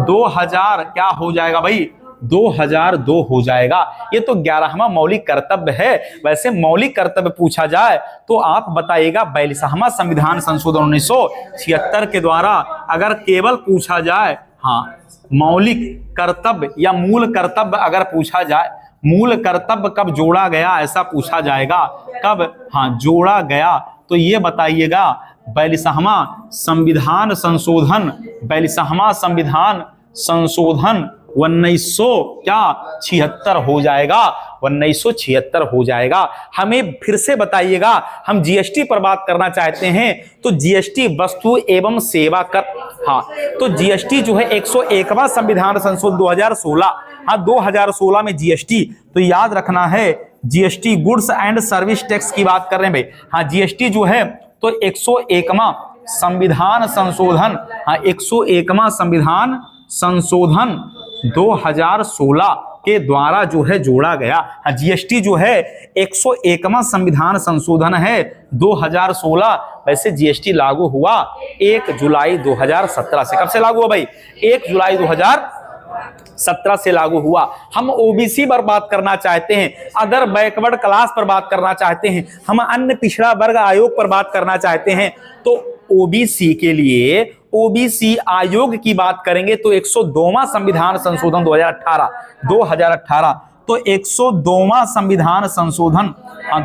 S1: 2000 क्या हो जाएगा भाई, 2002 हो जाएगा। ये तो 11वां मौलिक कर्तव्य है। वैसे मौलिक कर्तव्य पूछा जाए तो आप बताइएगा 42वां संविधान संशोधन 1976 के द्वारा अगर केवल पूछा जाए, हाँ मौलिक कर्तव्य या मूल कर्तव्य अगर पूछा जाए, मूल कर्तव्य कब जोड़ा गया ऐसा पूछा जाएगा, कब हाँ जोड़ा गया, तो ये बताइएगा 42वां संविधान संशोधन, 42वां संविधान संशोधन 1976 हो जाएगा, 1976 हो जाएगा। हमें फिर से बताइएगा, हम जीएसटी पर बात करना चाहते हैं तो जीएसटी वस्तु एवं सेवा कर, हाँ तो जीएसटी जो है 101वां संविधान संशोधन 2016, हाँ 2016 में जीएसटी, तो याद रखना है GST goods and service tax की बात कर रहे हैं भाई। हाँ जीएसटी जो है तो 101वां संविधान संशोधन, हाँ 101वां संविधान संशोधन 2016 के द्वारा जो है जोड़ा गया। हाँ जीएसटी जो है 101वां संविधान संशोधन है 2016। वैसे जीएसटी लागू हुआ 1 जुलाई 2017 से। कब से लागू हुआ भाई, 1 जुलाई 2017 से लागू हुआ। हम ओबीसी पर बात करना चाहते हैं, अदर बैकवर्ड क्लास पर बात करना चाहते हैं, हम अन्य पिछड़ा वर्ग आयोग पर बात करना चाहते हैं तो ओबीसी के लिए ओबीसी आयोग की बात करेंगे तो 102वां संविधान संशोधन 2018 तो 102वां संविधान संशोधन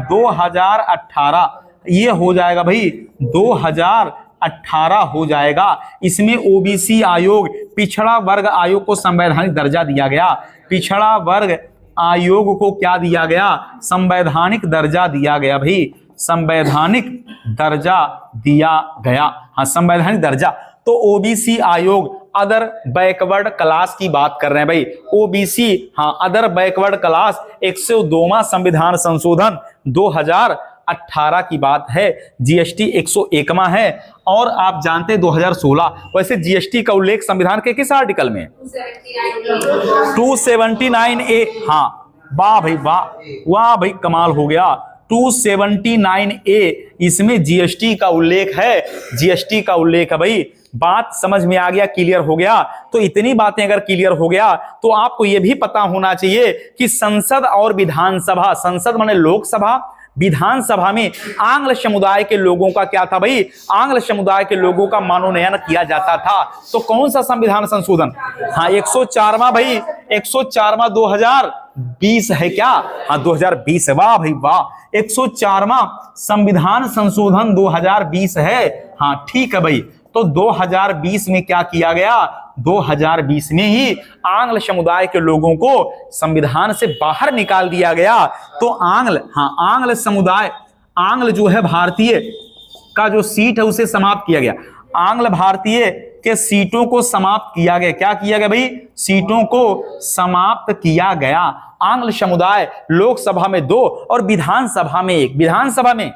S1: 2018 ये हो जाएगा भाई, 2018 हो जाएगा। इसमें ओबीसी आयोग, पिछड़ा वर्ग आयोग को संवैधानिक दर्जा दिया गया। पिछड़ा वर्ग आयोग को क्या दिया गया, संवैधानिक दर्जा दिया गया भाई, संवैधानिक दर्जा दिया गया। हाँ संवैधानिक दर्जा। तो ओबीसी आयोग अदर बैकवर्ड क्लास की बात कर रहे हैं भाई, ओबीसी हाँ अदर बैकवर्ड क्लास 102वां संविधान संशोधन 2018 की बात है। जीएसटी 101वां है और आप जानते हैं 2016। वैसे जीएसटी का उल्लेख संविधान के किस आर्टिकल में, 279A। हाँ वाह भाई वाह, वाह भाई कमाल हो गया, 279A इसमें जीएसटी का उल्लेख है, जीएसटी का उल्लेख है भाई। बात समझ में आ गया, क्लियर हो गया। तो इतनी बातें अगर क्लियर हो गया तो आपको यह भी पता होना चाहिए कि संसद और विधानसभा, संसद माने लोकसभा, विधानसभा में आंग्ल समुदाय के लोगों का क्या था भाई, आंग्ल समुदाय के लोगों का मनोनयन किया जाता था। तो कौन सा संविधान संशोधन, हाँ 104वां भाई, 104वां 2020 है क्या, हाँ 2020 है। वाह भाई वाह, 104वां संविधान संशोधन 2020 है। हाँ ठीक है भाई। तो 2020 में क्या किया गया, 2020 में ही आंग्ल समुदाय के लोगों को संविधान से बाहर निकाल दिया गया। तो आंग्ल, हाँ आंग्ल समुदाय, आंग्ल जो है भारतीय का जो सीट है उसे समाप्त किया गया। आंग्ल भारतीय के सीटों को समाप्त किया गया। क्या किया गया भाई, सीटों को समाप्त किया गया। आंग्ल समुदाय लोकसभा में 2 और विधानसभा में 1, विधानसभा में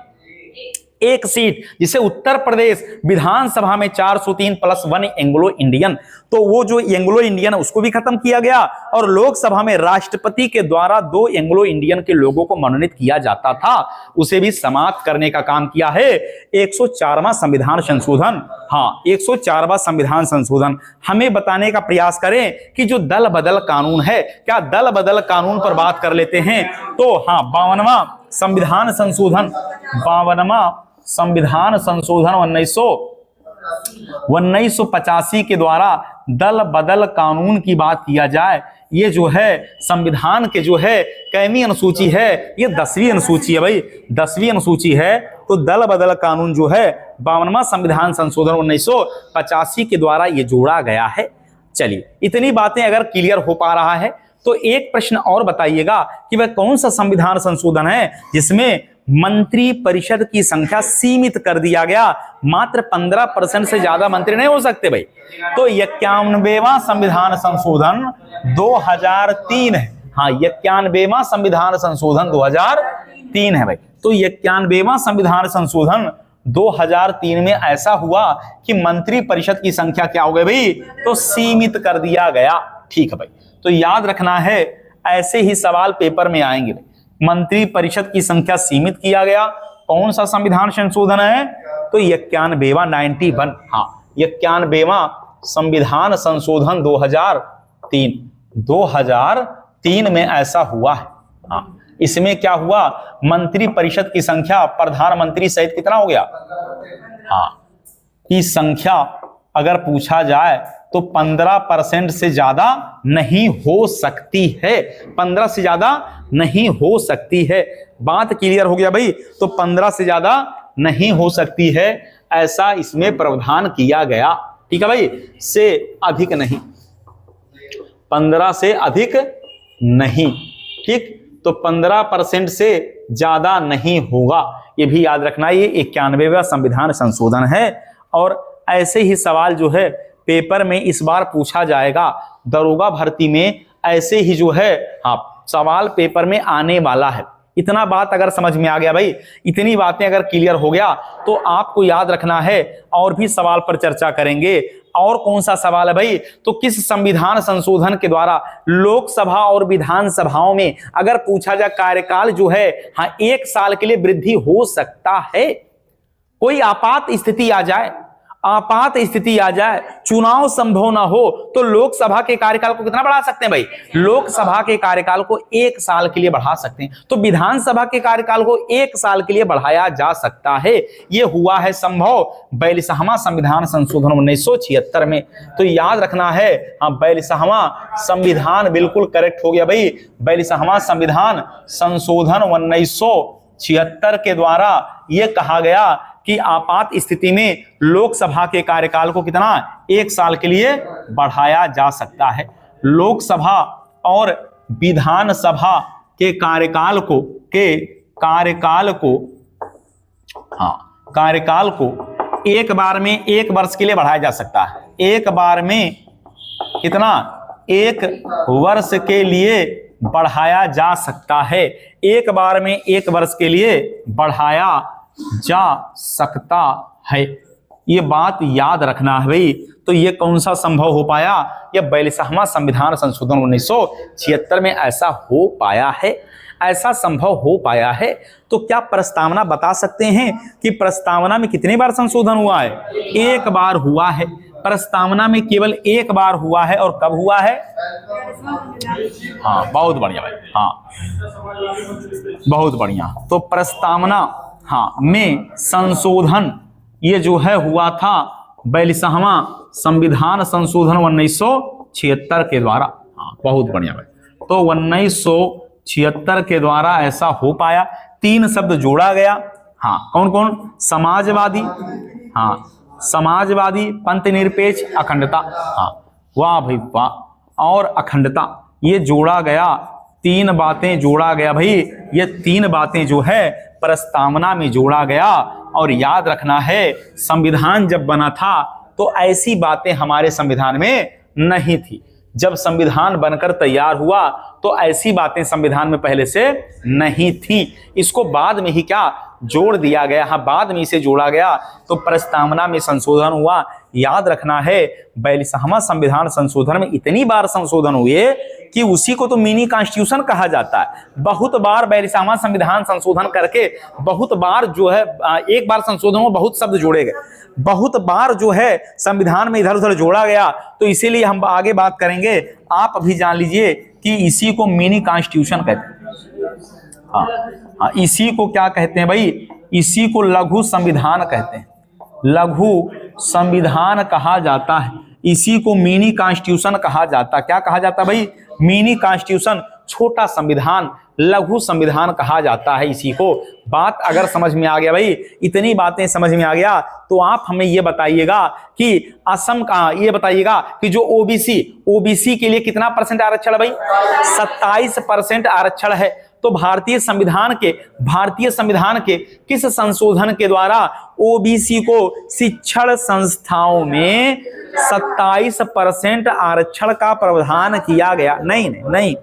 S1: 1 सीट, जिसे उत्तर प्रदेश विधानसभा में 403 + 1 एंग्लो इंडियन, तो वो जो एंग्लो इंडियन उसको भी खत्म किया गया। और लोकसभा में राष्ट्रपति के द्वारा 2 एंग्लो इंडियन के लोगों को मनोनीत किया जाता था, उसे भी समाप्त करने का काम किया है 104वां संविधान संशोधन। हाँ 104वां संविधान संशोधन। हमें बताने का प्रयास करें कि जो दल बदल कानून है, क्या दल बदल कानून पर बात कर लेते हैं। तो हाँ 52वां संविधान संशोधन, 52वां संविधान संशोधन 1985 के द्वारा दल बदल कानून की बात किया जाए, ये जो है संविधान के जो है कैमी अनुसूची है, ये 10वीं अनुसूची है भाई, 10वीं अनुसूची है। तो दल बदल कानून जो है 52वां संविधान संशोधन 1985 के द्वारा ये जोड़ा गया है। चलिए इतनी बातें अगर क्लियर हो पा रहा है तो एक प्रश्न और बताइएगा कि वह कौन सा संविधान संशोधन है जिसमें मंत्री परिषद की संख्या सीमित कर दिया गया, मात्र 15% से ज्यादा मंत्री नहीं हो सकते भाई। तो 91वां संविधान संशोधन 2003 है। हाँ, 91वां संविधान संशोधन 2003 है भाई। तो 91वां संविधान संशोधन 2003 में ऐसा हुआ कि मंत्री परिषद की संख्या क्या हो गई भाई, तो सीमित कर दिया गया। ठीक है भाई, तो याद रखना है, ऐसे ही सवाल पेपर में आएंगे। मंत्री परिषद की संख्या सीमित किया गया, कौन सा संविधान संशोधन है, तो 91वां 91। हाँ, 91वां संविधान संशोधन 2003 में ऐसा हुआ है। हाँ, इसमें क्या हुआ, मंत्री परिषद की संख्या प्रधानमंत्री सहित कितना हो गया, हाँ, की संख्या अगर पूछा जाए तो 15% से ज्यादा नहीं हो सकती है, 15 से ज्यादा नहीं हो सकती है। बात क्लियर हो गया भाई, तो 15 से ज्यादा नहीं हो सकती है, ऐसा इसमें प्रावधान किया गया। ठीक है भाई, से अधिक नहीं, 15 से अधिक नहीं। ठीक, तो 15% से ज्यादा नहीं होगा, ये भी याद रखना। ये 91वां संविधान संशोधन है। और ऐसे ही सवाल जो है पेपर में इस बार पूछा जाएगा, दरोगा भर्ती में ऐसे ही जो है हाँ सवाल पेपर में आने वाला है। इतना बात अगर समझ में आ गया भाई, इतनी बातें अगर क्लियर हो गया तो आपको याद रखना है। और भी सवाल पर चर्चा करेंगे। और कौन सा सवाल है भाई, तो किस संविधान संशोधन के द्वारा लोकसभा और विधानसभाओं में अगर पूछा जाए कार्यकाल जो है हाँ 1 साल के लिए वृद्धि हो सकता है। कोई आपात स्थिति आ जाए, चुनाव संभव ना हो, तो लोकसभा के कार्यकाल को कितना बढ़ा सकते हैं भाई, लोकसभा के कार्यकाल को 1 साल के लिए बढ़ा सकते हैं। तो विधानसभा के कार्यकाल को 1 साल के लिए बढ़ाया जा सकता है। यह हुआ है संभव 42वां संविधान संशोधन 1976 में। तो याद रखना है, हाँ 42वां संविधान बिल्कुल करेक्ट हो गया भाई। 42वां संविधान संशोधन 1976 के द्वारा यह कहा गया कि आपात स्थिति में लोकसभा के कार्यकाल को कितना 1 साल के लिए बढ़ाया जा सकता है। लोकसभा और विधानसभा के कार्यकाल को एक बार में 1 वर्ष के लिए बढ़ाया जा सकता है। एक बार में कितना, 1 वर्ष के लिए बढ़ाया जा सकता है। एक बार में 1 वर्ष के लिए बढ़ाया जा सकता है, ये बात याद रखना है भाई। तो ये कौन सा संभव हो पाया, ये 42वां संविधान संशोधन 1976 में ऐसा हो पाया है, ऐसा संभव हो पाया है। तो क्या प्रस्तावना बता सकते हैं कि प्रस्तावना में कितनी बार संशोधन हुआ है, 1 बार हुआ है। प्रस्तावना में केवल 1 बार हुआ है, और कब हुआ है, हाँ बहुत बढ़िया भाई, हाँ बहुत बढ़िया। तो प्रस्तावना हाँ में संशोधन ये जो है हुआ था 42वां संविधान संशोधन 1976 के द्वारा। हाँ बहुत बढ़िया भाई, तो 1976 के द्वारा ऐसा हो पाया। 3 शब्द जोड़ा गया, हाँ कौन कौन, समाजवादी, हाँ समाजवादी, पंथ निरपेक्ष, अखंडता, हाँ वाह भाई वाह, और अखंडता ये जोड़ा गया। 3 बातें जोड़ा गया भाई, ये 3 बातें जो है प्रस्तावना में जोड़ा गया। और याद रखना है, संविधान जब बना था तो ऐसी बातें हमारे संविधान में नहीं थी। जब संविधान बनकर तैयार हुआ तो ऐसी बातें संविधान में पहले से नहीं थी। इसको बाद में ही क्या जोड़ दिया गया, हाँ बाद में इसे जोड़ा गया, तो प्रस्तावना में संशोधन हुआ। याद रखना है 42वां संविधान संशोधन में इतनी बार संशोधन हुए कि उसी को तो मिनी कॉन्स्टिट्यूशन कहा जाता है। बहुत बार 42वां संविधान संशोधन करके बहुत बार जो है, एक बार संशोधन में बहुत शब्द जोड़े गए, बहुत बार जो है संविधान में इधर उधर जोड़ा गया। तो इसीलिए हम आगे बात करेंगे। आप अभी जान लीजिए कि इसी को मिनी कॉन्स्टिट्यूशन कहते हैं। हाँ, इसी को क्या कहते हैं भाई, इसी को लघु संविधान कहते हैं, लघु संविधान कहा जाता है। इसी को मिनी कॉन्स्टिट्यूशन कहा जाता है। क्या कहा जाता है भाई, मिनी कॉन्स्टिट्यूशन, छोटा संविधान। लघु संविधान कहा जाता है इसी को। बात अगर समझ में आ गया भाई, इतनी बातें समझ में आ गया, तो आप हमें ये बताइएगा कि असम का, ये बताइएगा कि जो ओबीसी के लिए कितना परसेंट आरक्षण है भाई? 27% आरक्षण है। तो भारतीय संविधान के किस संशोधन के द्वारा ओबीसी को शिक्षण संस्थाओं में 27% आरक्षण का प्रावधान किया गया? नहीं,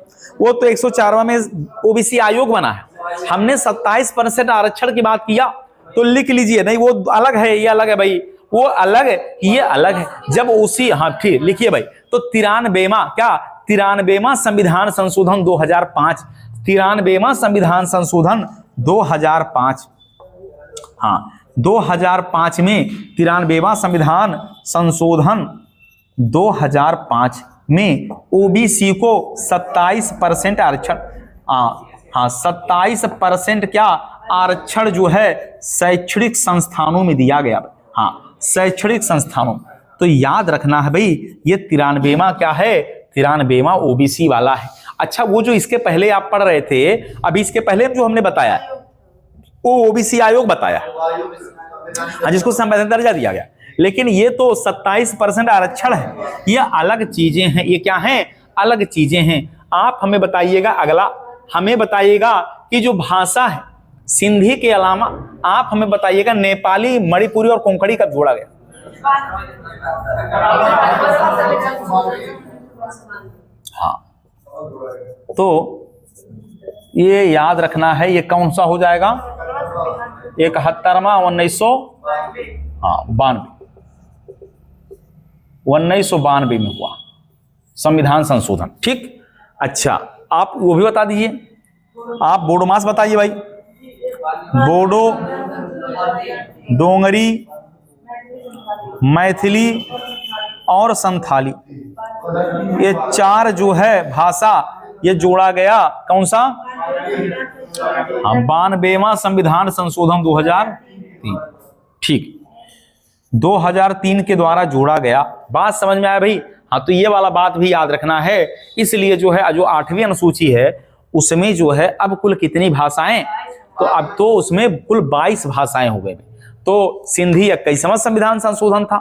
S1: वो तो 104वां में ओबीसी आयोग बना है। हमने 27% आरक्षण की बात किया, तो लिख लीजिए। नहीं, वो अलग है, ये अलग है भाई, वो अलग है, ये अलग है। जब उसी, हाँ ठीक, लिखिए भाई। तो 93वां संविधान संशोधन 2005, 93वां संविधान संशोधन 2005, हाँ 2005 में 93वां संविधान संशोधन 2005 में ओबीसी को 27% आरक्षण, हाँ 27% क्या आरक्षण जो है शैक्षणिक संस्थानों में दिया गया। हाँ, शैक्षणिक संस्थानों। तो याद रखना है भाई, ये 93वां क्या है? 93वां ओबीसी वाला है। अच्छा, वो जो इसके पहले आप पढ़ रहे थे, अभी इसके पहले जो हमने बताया वो ओबीसी आयोग बताया, जिसको संवैधानिक दर्जा दिया गया। लेकिन ये तो 27% आरक्षण है, ये अलग चीजें हैं। ये क्या हैं? अलग चीजें हैं। आप हमें बताइएगा, अगला हमें बताइएगा कि जो भाषा है सिंधी के अलावा, आप हमें बताइएगा नेपाली, मणिपुरी और कोंकणी कब जोड़ा गया? हाँ, तो ये याद रखना है। ये कौन सा हो जाएगा? 71वां 1992 में हुआ संविधान संशोधन। ठीक, अच्छा आप वो भी बता दीजिए। आप बोडो मास बताइए भाई। बोडो, डोंगरी, मैथिली और संथाली, ये 4 जो है भाषा, ये जोड़ा गया कौन सा? 92वां संविधान संशोधन 2003। ठीक, 2003 के द्वारा जोड़ा गया। बात समझ में आया भाई? हाँ, तो ये वाला बात भी याद रखना है। इसलिए जो है, जो 8वीं अनुसूची है उसमें जो है अब कुल कितनी भाषाएं? तो अब तो उसमें कुल 22 भाषाएं हो गई। तो सिंधी 21वां संविधान संशोधन था,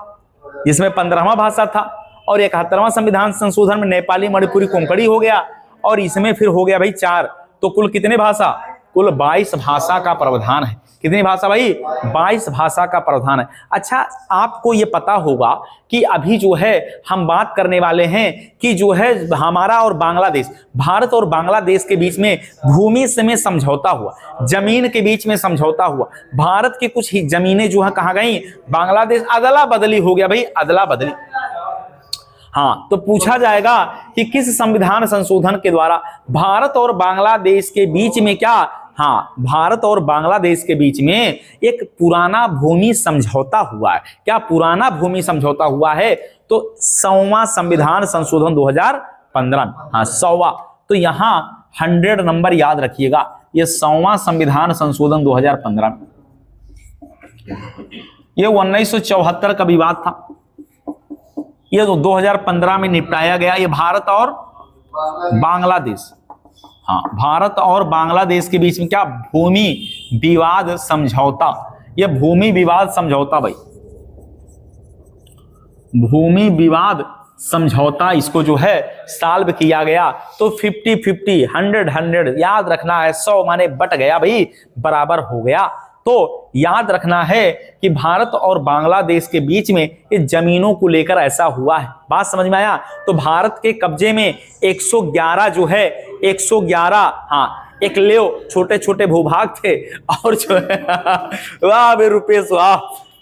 S1: जिसमें 15वां भाषा था, और 71वां संविधान संशोधन में नेपाली, मणिपुरी, कोंकणी हो गया, और इसमें फिर हो गया भाई 4। तो कुल कितने भाषा? कुल 22 भाषा का प्रावधान है। कितनी भाषा भाई? 22 भाषा का प्रावधान है। अच्छा, आपको ये पता होगा कि अभी जो है हम बात करने वाले हैं कि जो है हमारा और बांग्लादेश, भारत और बांग्लादेश के बीच में भूमि में समझौता हुआ, जमीन के बीच में समझौता हुआ। भारत की कुछ ही जमीनें जो है कहाँ गई? बांग्लादेश। अदला बदली हो गया भाई, अदला बदली। हाँ, तो पूछा जाएगा कि किस संविधान संशोधन के द्वारा भारत और बांग्लादेश के बीच में क्या? हाँ, भारत और बांग्लादेश के बीच में एक पुराना भूमि समझौता हुआ है। क्या पुराना भूमि समझौता हुआ है? तो 100वां संविधान संशोधन 2015। हाँ, 100वां। तो यहाँ 100 नंबर याद रखिएगा। ये 100वां संविधान संशोधन 2015। ये 1974 का विवाद था, ये तो 2015 में निपटाया गया। ये भारत और बांग्लादेश, हाँ, भारत और बांग्लादेश के बीच में क्या? भूमि विवाद समझौता। ये भूमि विवाद समझौता भाई, भूमि विवाद समझौता, इसको जो है सॉल्व किया गया। तो 50-50, 100-100 याद रखना है। 100 माने बट गया भाई, बराबर हो गया। तो याद रखना है कि भारत और बांग्लादेश के बीच में ये जमीनों को लेकर ऐसा हुआ है। बात समझ में आया? तो भारत के कब्जे में 111 जो है, 111, हाँ, एक लेव छोटे छोटे भूभाग थे, और जो है वाह बे रुपेश वाह।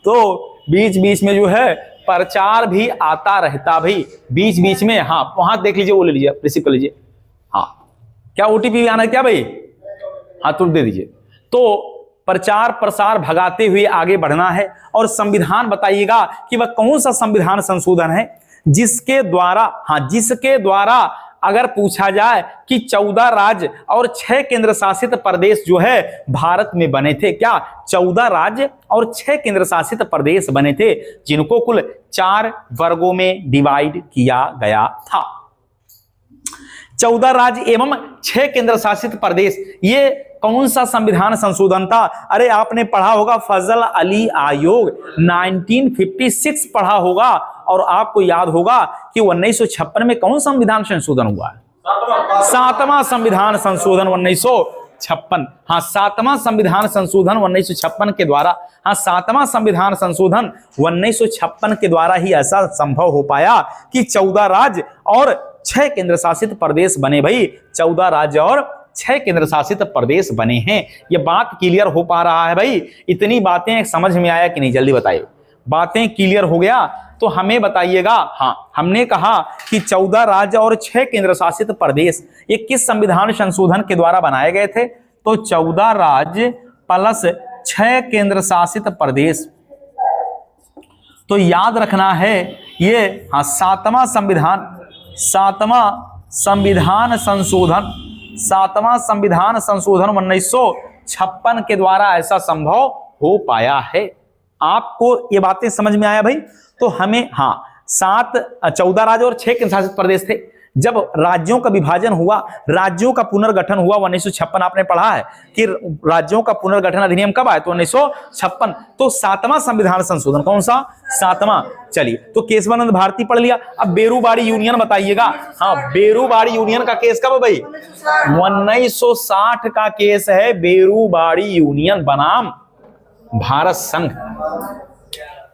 S1: तो बीच बीच में जो है प्रचार भी आता रहता भाई, बीच बीच में। हाँ, वहां देख लीजिए, वो ले लीजिए, रिसीव कर लीजिए। हाँ, क्या ओटीपी आना है क्या भाई? हाँ, तुरंत दे दीजिए। तो प्रचार प्रसार भगाते हुए आगे बढ़ना है। और संविधान बताइएगा कि वह कौन सा संविधान संशोधन है जिसके द्वारा, हाँ, जिसके द्वारा अगर पूछा जाए कि 14 राज्य और 6 केंद्र शासित प्रदेश जो है भारत में बने थे। क्या? 14 राज्य और 6 केंद्र शासित प्रदेश बने थे, जिनको कुल 4 वर्गों में डिवाइड किया गया था। 14 राज्य एवं 6 केंद्र शासित प्रदेश, ये कौन सा संविधान संशोधन था? अरे आपने पढ़ा होगा फजल अली आयोग, 1956 पढ़ा होगा, और आपको याद होगा कि 1956 में कौन संविधान संशोधन हुआ है? 7वां संविधान संशोधन 1956। हाँ, 7वां संविधान संशोधन 1956 के द्वारा, हाँ 7वां संविधान संशोधन 1956 के द्वारा ही ऐसा संभव हो पाया कि 14 राज्य और 6 केंद्र शासित प्रदेश बने। भाई 14 राज्य और 6 केंद्र शासित प्रदेश बने हैं। ये बात क्लियर हो पा रहा है भाई? इतनी बातें समझ में आया कि नहीं? जल्दी बताइए। बातें क्लियर हो गया तो हमें बताइएगा। हाँ, हमने कहा कि 14 राज्य और 6 केंद्र शासित प्रदेश ये किस संविधान संशोधन के द्वारा बनाए गए थे? तो 14 राज्य प्लस 6 केंद्र शासित प्रदेश। तो याद रखना है ये, हाँ 7वां संविधान संशोधन 1956 के द्वारा ऐसा संभव हो पाया है। आपको ये बातें समझ में आया भाई? तो हमें, हाँ 14 राज्य और 6 केंद्र शासित प्रदेश थे। जब राज्यों का विभाजन हुआ, राज्यों का पुनर्गठन हुआ 1956, आपने पढ़ा है कि राज्यों का पुनर्गठन अधिनियम कब आया? तो 1956। तो 7वां संविधान संशोधन कौन सा? 7वां। चलिए, तो केशवानंद भारती पढ़ लिया। अब बेरूबाड़ी यूनियन बताइएगा। हाँ, बेरूबाड़ी यूनियन का केस कब है भाई? 1960 का केस है बेरूबाड़ी यूनियन बनाम भारत संघ।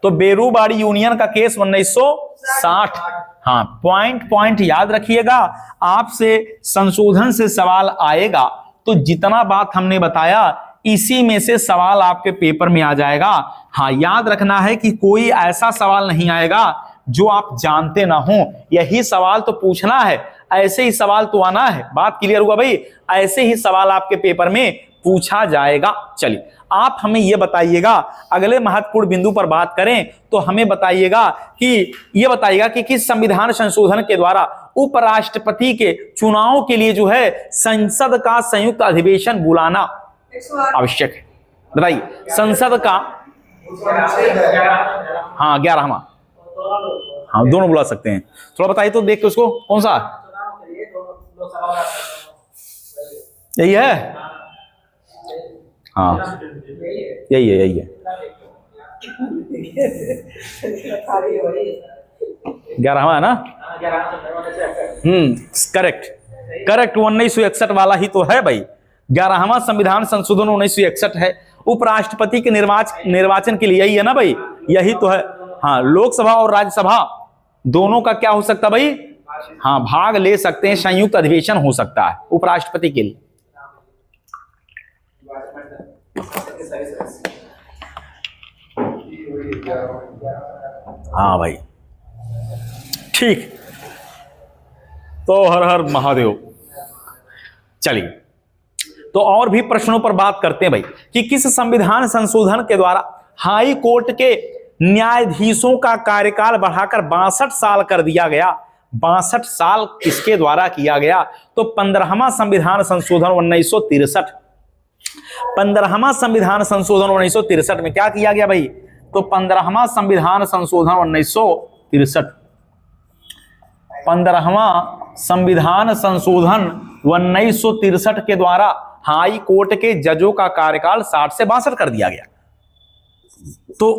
S1: तो बेरूबाड़ी यूनियन का केस 1960। हाँ, पॉइंट याद रखिएगा। आपसे संशोधन से सवाल आएगा तो जितना बात हमने बताया इसी में से सवाल आपके पेपर में आ जाएगा। हाँ, याद रखना है कि कोई ऐसा सवाल नहीं आएगा जो आप जानते ना हो। यही सवाल तो पूछना है, ऐसे ही सवाल तो आना है। बात क्लियर हुआ भाई? ऐसे ही सवाल आपके पेपर में पूछा जाएगा। चलिए, आप हमें यह बताइएगा, अगले महत्वपूर्ण बिंदु पर बात करें तो हमें बताइएगा कि किस संविधान संशोधन के द्वारा उपराष्ट्रपति के चुनाव के लिए जो है संसद का संयुक्त अधिवेशन बुलाना आवश्यक है। बताइए, संसद का, हाँ 11वां, हाँ दोनों बुला सकते हैं। थोड़ा बताइए तो देख के उसको, कौन सा? यही है? हाँ यही है 11वां है ना? करेक्ट 1961 वाला ही तो है भाई। 11वां संविधान संशोधन 1961 है। उपराष्ट्रपति के निर्वाचन के लिए यही है ना भाई? यही तो है। हाँ, लोकसभा और राज्यसभा दोनों का क्या हो सकता भाई? हाँ, भाग ले सकते हैं, संयुक्त अधिवेशन हो सकता है उपराष्ट्रपति के लिए। हाँ भाई, ठीक। तो हर हर महादेव। चलिए, तो और भी प्रश्नों पर बात करते हैं भाई कि किस संविधान संशोधन के द्वारा हाई कोर्ट के न्यायाधीशों का कार्यकाल बढ़ाकर 62 साल कर दिया गया? 62 साल किसके द्वारा किया गया? तो 15वां संविधान संशोधन 1963। 15वां संविधान संशोधन 1963 में क्या किया गया भाई? तो 15वां संविधान संशोधन 1963, 15वां संविधान संशोधन 1963 के द्वारा हाई कोर्ट के जजों का कार्यकाल 60 से 62 कर दिया गया। तो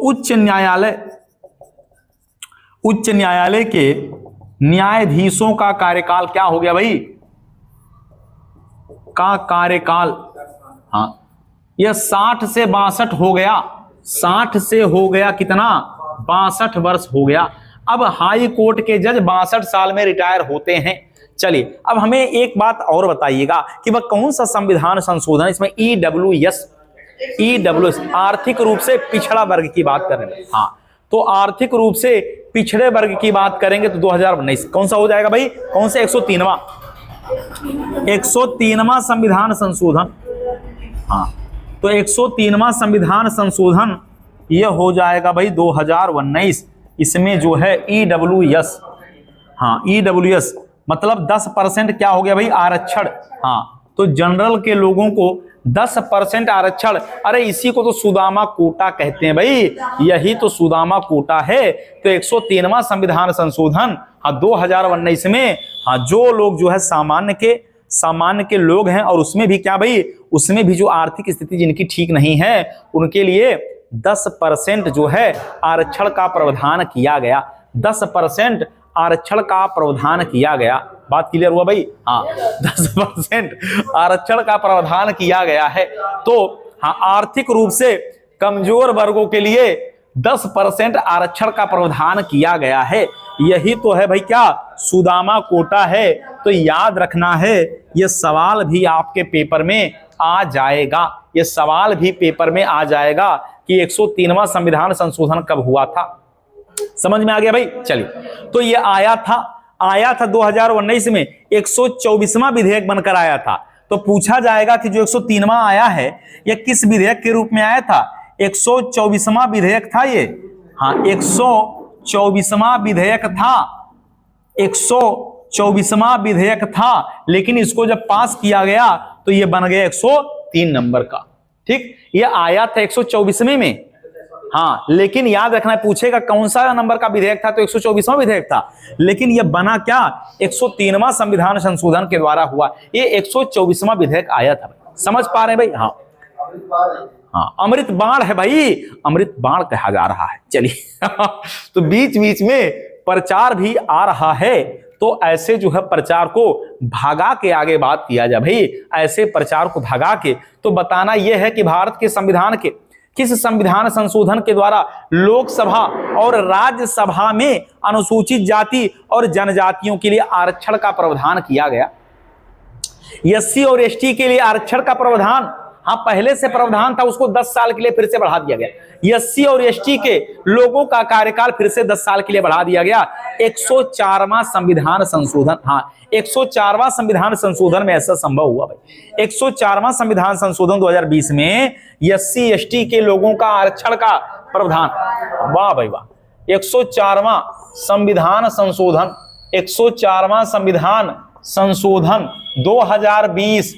S1: उच्च न्यायालय के न्यायाधीशों का कार्यकाल क्या हो गया भाई? का कार्यकाल, हाँ, यह 60 से 62 हो गया। 60 से हो गया कितना? 62 वर्ष हो गया। अब हाई कोर्ट के जज 62 साल में रिटायर होते हैं। चलिए, अब हमें एक बात और बताइएगा कि वह कौन सा संविधान संशोधन, इसमें ईडब्ल्यूएस आर्थिक रूप से पिछड़ा वर्ग की बात कर रहे हैं। हाँ, तो आर्थिक रूप से पिछड़े वर्ग की बात करेंगे तो 2019 कौन सा हो जाएगा भाई? कौन से? 103वां संविधान संशोधन। हाँ, तो 103वां संविधान संशोधन यह हो जाएगा भाई 2019। इसमें जो है ईडब्ल्यूएस, हाँ ईडब्ल्यूएस मतलब 10% क्या हो गया भाई? आरक्षण। हाँ, तो जनरल के लोगों को 10% आरक्षण। अरे इसी को तो सुदामा कोटा कहते हैं भाई, यही तो सुदामा कोटा है। तो 103वां संविधान संशोधन हाँ 2019 में हाँ जो लोग जो है सामान्य के लोग हैं, और उसमें भी क्या भाई, उसमें भी जो आर्थिक स्थिति जिनकी ठीक नहीं है उनके लिए 10% जो है आरक्षण का प्रावधान किया गया। 10% आरक्षण का प्रावधान किया गया। बात क्लियर हुआ भाई? हाँ 10% आरक्षण का प्रावधान किया गया है। तो हाँ आर्थिक रूप से कमजोर वर्गों के लिए 10% आरक्षण का प्रावधान किया गया है। यही तो है भाई क्या, सुदामा कोटा है। तो याद रखना है, यह सवाल भी आपके पेपर में आ जाएगा। यह सवाल भी पेपर में आ जाएगा कि 103वां संविधान संशोधन कब हुआ था। समझ में आ गया भाई? चलिए, तो ये आया था 2019 में 124वां विधेयक बनकर आया था। तो पूछा जाएगा कि जो 103वां आया है यह किस विधेयक के रूप में आया था? 124वां विधेयक था ये। हाँ 124वां विधेयक था, 124वां विधेयक था। लेकिन इसको जब पास किया गया तो ये बन गया 103 नंबर का। ठीक, ये आया था 124वें में। हाँ लेकिन याद रखना है, पूछेगा कौन सा नंबर का विधेयक था, तो 124वां विधेयक था। लेकिन यह बना क्या, 103वां संविधान संशोधन के द्वारा हुआ। ये 124वां विधेयक आया था। समझ पा रहे हैं भाई? हाँ अमृत बाण है भाई, अमृत बाण कहा जा रहा है। चलिए तो बीच बीच में प्रचार भी आ रहा है। तो ऐसे जो है प्रचार को भगा के आगे बात किया जाए भाई, ऐसे प्रचार को भगा के तो बताना यह है कि भारत के संविधान के किस संविधान संशोधन के द्वारा लोकसभा और राज्यसभा में अनुसूचित जाति और जनजातियों के लिए आरक्षण का प्रावधान किया गया। एससी और एसटी के लिए आरक्षण का प्रावधान, हाँ पहले से प्रावधान था, उसको 10 साल के लिए फिर से बढ़ा दिया गया। एससी और एसटी के लोगों का कार्यकाल फिर से 10 साल के लिए बढ़ा दिया गया। 104वां संविधान संशोधन, हाँ 104वां संविधान संशोधन में ऐसा संभव हुआ भाई। 104वां संविधान संशोधन 2020 में एससी एसटी के लोगों का आरक्षण का प्रावधान, वाह भाई वाह। 104वां संविधान संशोधन, 104वां संविधान संशोधन 2020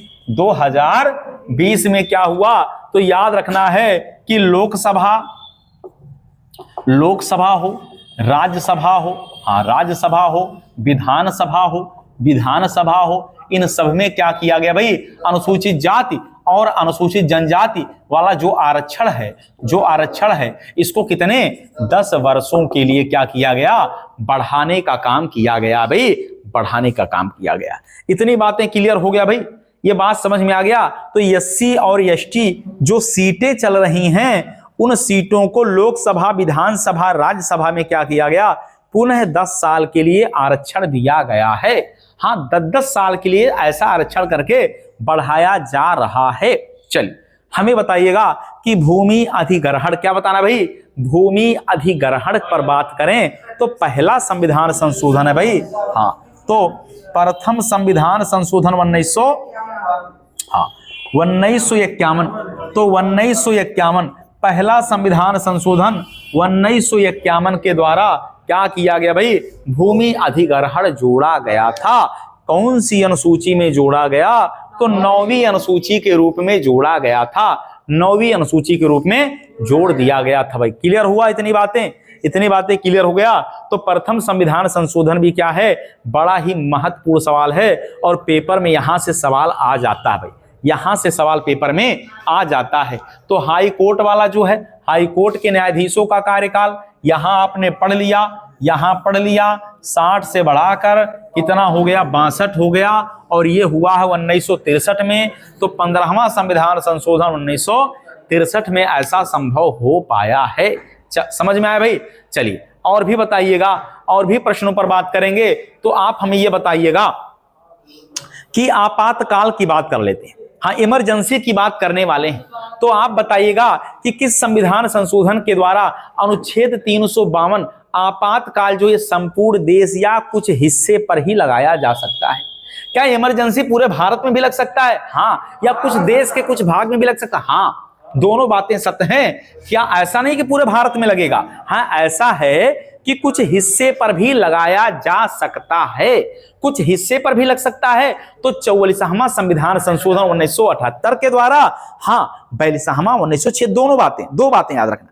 S1: में क्या हुआ, तो याद रखना है कि लोकसभा हो, राज्यसभा हो, हाँ राज्यसभा हो, विधानसभा हो, इन सब में क्या किया गया भाई, अनुसूचित जाति और अनुसूचित जनजाति वाला जो आरक्षण है इसको कितने 10 वर्षों के लिए क्या किया गया, बढ़ाने का काम किया गया भाई, बढ़ाने का काम किया गया। इतनी बातें क्लियर हो गया भाई, ये बात समझ में आ गया। तो एससी और एसटी जो सीटें चल रही हैं उन सीटों को लोकसभा, विधानसभा, राज्यसभा में क्या किया गया, पुनः 10 साल के लिए आरक्षण दिया गया है। हाँ 10 साल के लिए ऐसा आरक्षण करके बढ़ाया जा रहा है। चलिए हमें बताइएगा कि भूमि अधिग्रहण, क्या बताना भाई, भूमि अधिग्रहण पर बात करें तो पहला संविधान संशोधन है भाई। हाँ तो प्रथम संविधान संशोधन 1951, तो 1951 पहला संविधान संशोधन 1951 के द्वारा क्या किया गया भाई, भूमि अधिग्रहण जोड़ा गया था। कौन सी अनुसूची में जोड़ा गया, तो 9वीं अनुसूची के रूप में जोड़ा गया था, 9वीं अनुसूची के रूप में जोड़ दिया गया था भाई। क्लियर हुआ? इतनी बातें क्लियर हो गया। तो प्रथम संविधान संशोधन भी क्या है, बड़ा ही महत्वपूर्ण सवाल है और पेपर में यहां से सवाल आ जाता है भाई, यहां से सवाल पेपर में आ जाता है। तो हाई कोर्ट वाला जो है, हाई कोर्ट के न्यायाधीशों का कार्यकाल यहां आपने पढ़ लिया, 60 से बढ़ाकर कितना हो गया, 62 हो गया, और ये हुआ है 1963 में। तो 15वां संविधान संशोधन 1963 में ऐसा संभव हो पाया है। समझ में आया भाई? चलिए और भी बताइएगा, और भी प्रश्नों पर बात करेंगे। तो आप हमें ये बताइएगा कि आपातकाल की बात कर लेते हैं, हाँ इमरजेंसी की बात करने वाले हैं। तो आप बताइएगा कि किस संविधान संशोधन के द्वारा अनुच्छेद 352 आपातकाल जो ये संपूर्ण देश या कुछ हिस्से पर ही लगाया जा सकता है। क्या इमरजेंसी पूरे भारत में भी लग सकता है? हाँ, या कुछ देश के कुछ भाग में भी लग सकता है? हाँ, दोनों बातें सत्य हैं। क्या ऐसा नहीं कि पूरे भारत में लगेगा? हाँ ऐसा है कि कुछ हिस्से पर भी लगाया जा सकता है, कुछ हिस्से पर भी लग सकता है। तो 44वां संविधान संशोधन 1978 के द्वारा, हाँ 42वां 1906, दो बातें याद रखना,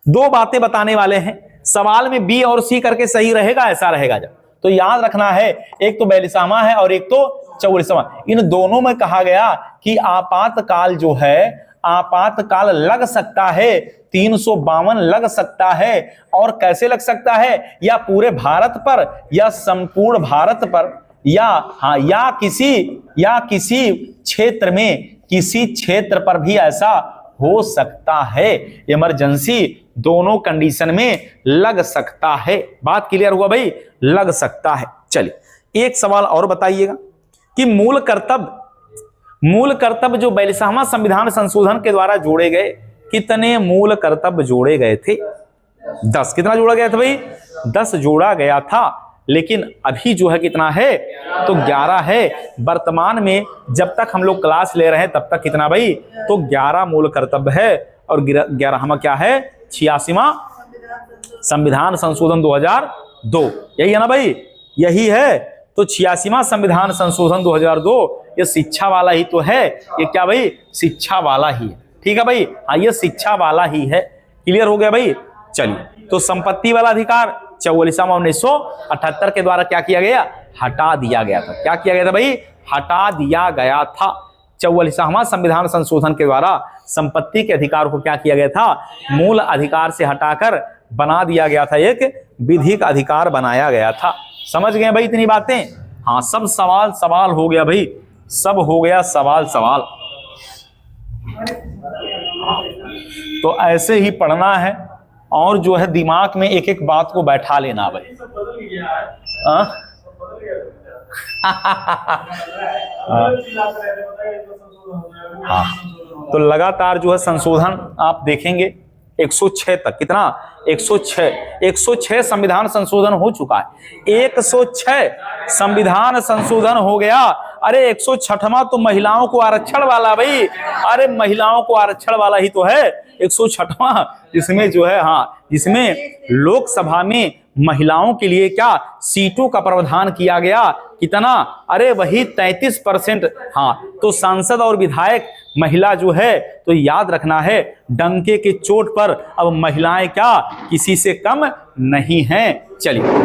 S1: दो बातें बताने वाले हैं। सवाल में बी और सी करके सही रहेगा, ऐसा रहेगा जब
S2: तो याद रखना है, एक तो बेलिसामा है और एक तो चौलिसामा। इन दोनों में कहा गया कि आपातकाल जो है, आपातकाल लग सकता है, 352 लग सकता है। और कैसे लग सकता है? या पूरे भारत पर, या संपूर्ण भारत पर, या किसी क्षेत्र में, किसी क्षेत्र पर भी ऐसा हो सकता है। इमरजेंसी दोनों कंडीशन में लग सकता है। बात क्लियर हुआ भाई? लग सकता है। चलिए एक सवाल और बताइएगा कि मूल कर्तव्य जो बेलिसामा संविधान संशोधन के द्वारा जोड़े गए, कितने मूल कर्तव्य जोड़े गए थे? 10। कितना जोड़ा गया था भाई? 10 जोड़ा गया था। लेकिन अभी जो है कितना है? तो 11 है। वर्तमान में जब तक हम लोग क्लास ले रहे हैं तब तक कितना भाई? तो 11 मूल कर्तव्य है। और 11वां क्या है? 86वां संविधान संशोधन 2002। यही है ना भाई? यही है। तो 86वां संविधान संशोधन 2002 ये शिक्षा वाला ही तो है। ये क्या भाई? शिक्षा वाला ही है। ठीक है भाई? हाँ, ये शिक्षा वाला ही है। क्लियर हो गया भाई? चलिए, तो संपत्ति वाला अधिकार 44वां 1978 के द्वारा क्या किया गया? हटा दिया गया था। क्या किया गया था भाई? हटा दिया गया था। 44वां संविधान संशोधन के द्वारा संपत्ति के अधिकार को क्या किया गया था? मूल अधिकार से हटाकर बना दिया गया था, एक विधिक अधिकार बनाया गया था। समझ गए भाई इतनी बातें? हाँ, सब सवाल हो गया भाई, सब हो गया सवाल। तो ऐसे ही पढ़ना है और जो है दिमाग में एक एक बात को बैठा लेना भाई। हाँ, तो लगातार जो है संशोधन आप देखेंगे 106 तक। कितना? 106 संविधान संशोधन हो चुका है। 106 संविधान संशोधन हो गया। अरे 106वां तो महिलाओं को आरक्षण वाला भाई। अरे महिलाओं को आरक्षण वाला ही तो है 106वां, जिसमें जो है, हाँ, जिसमें लोकसभा में महिलाओं के लिए क्या सीटों का प्रावधान किया गया। कितना? अरे वही 33%। हाँ, तो सांसद और विधायक महिला जो है, तो याद रखना है डंके के चोट पर अब महिलाएं क्या किसी से कम नहीं हैं। चलिए।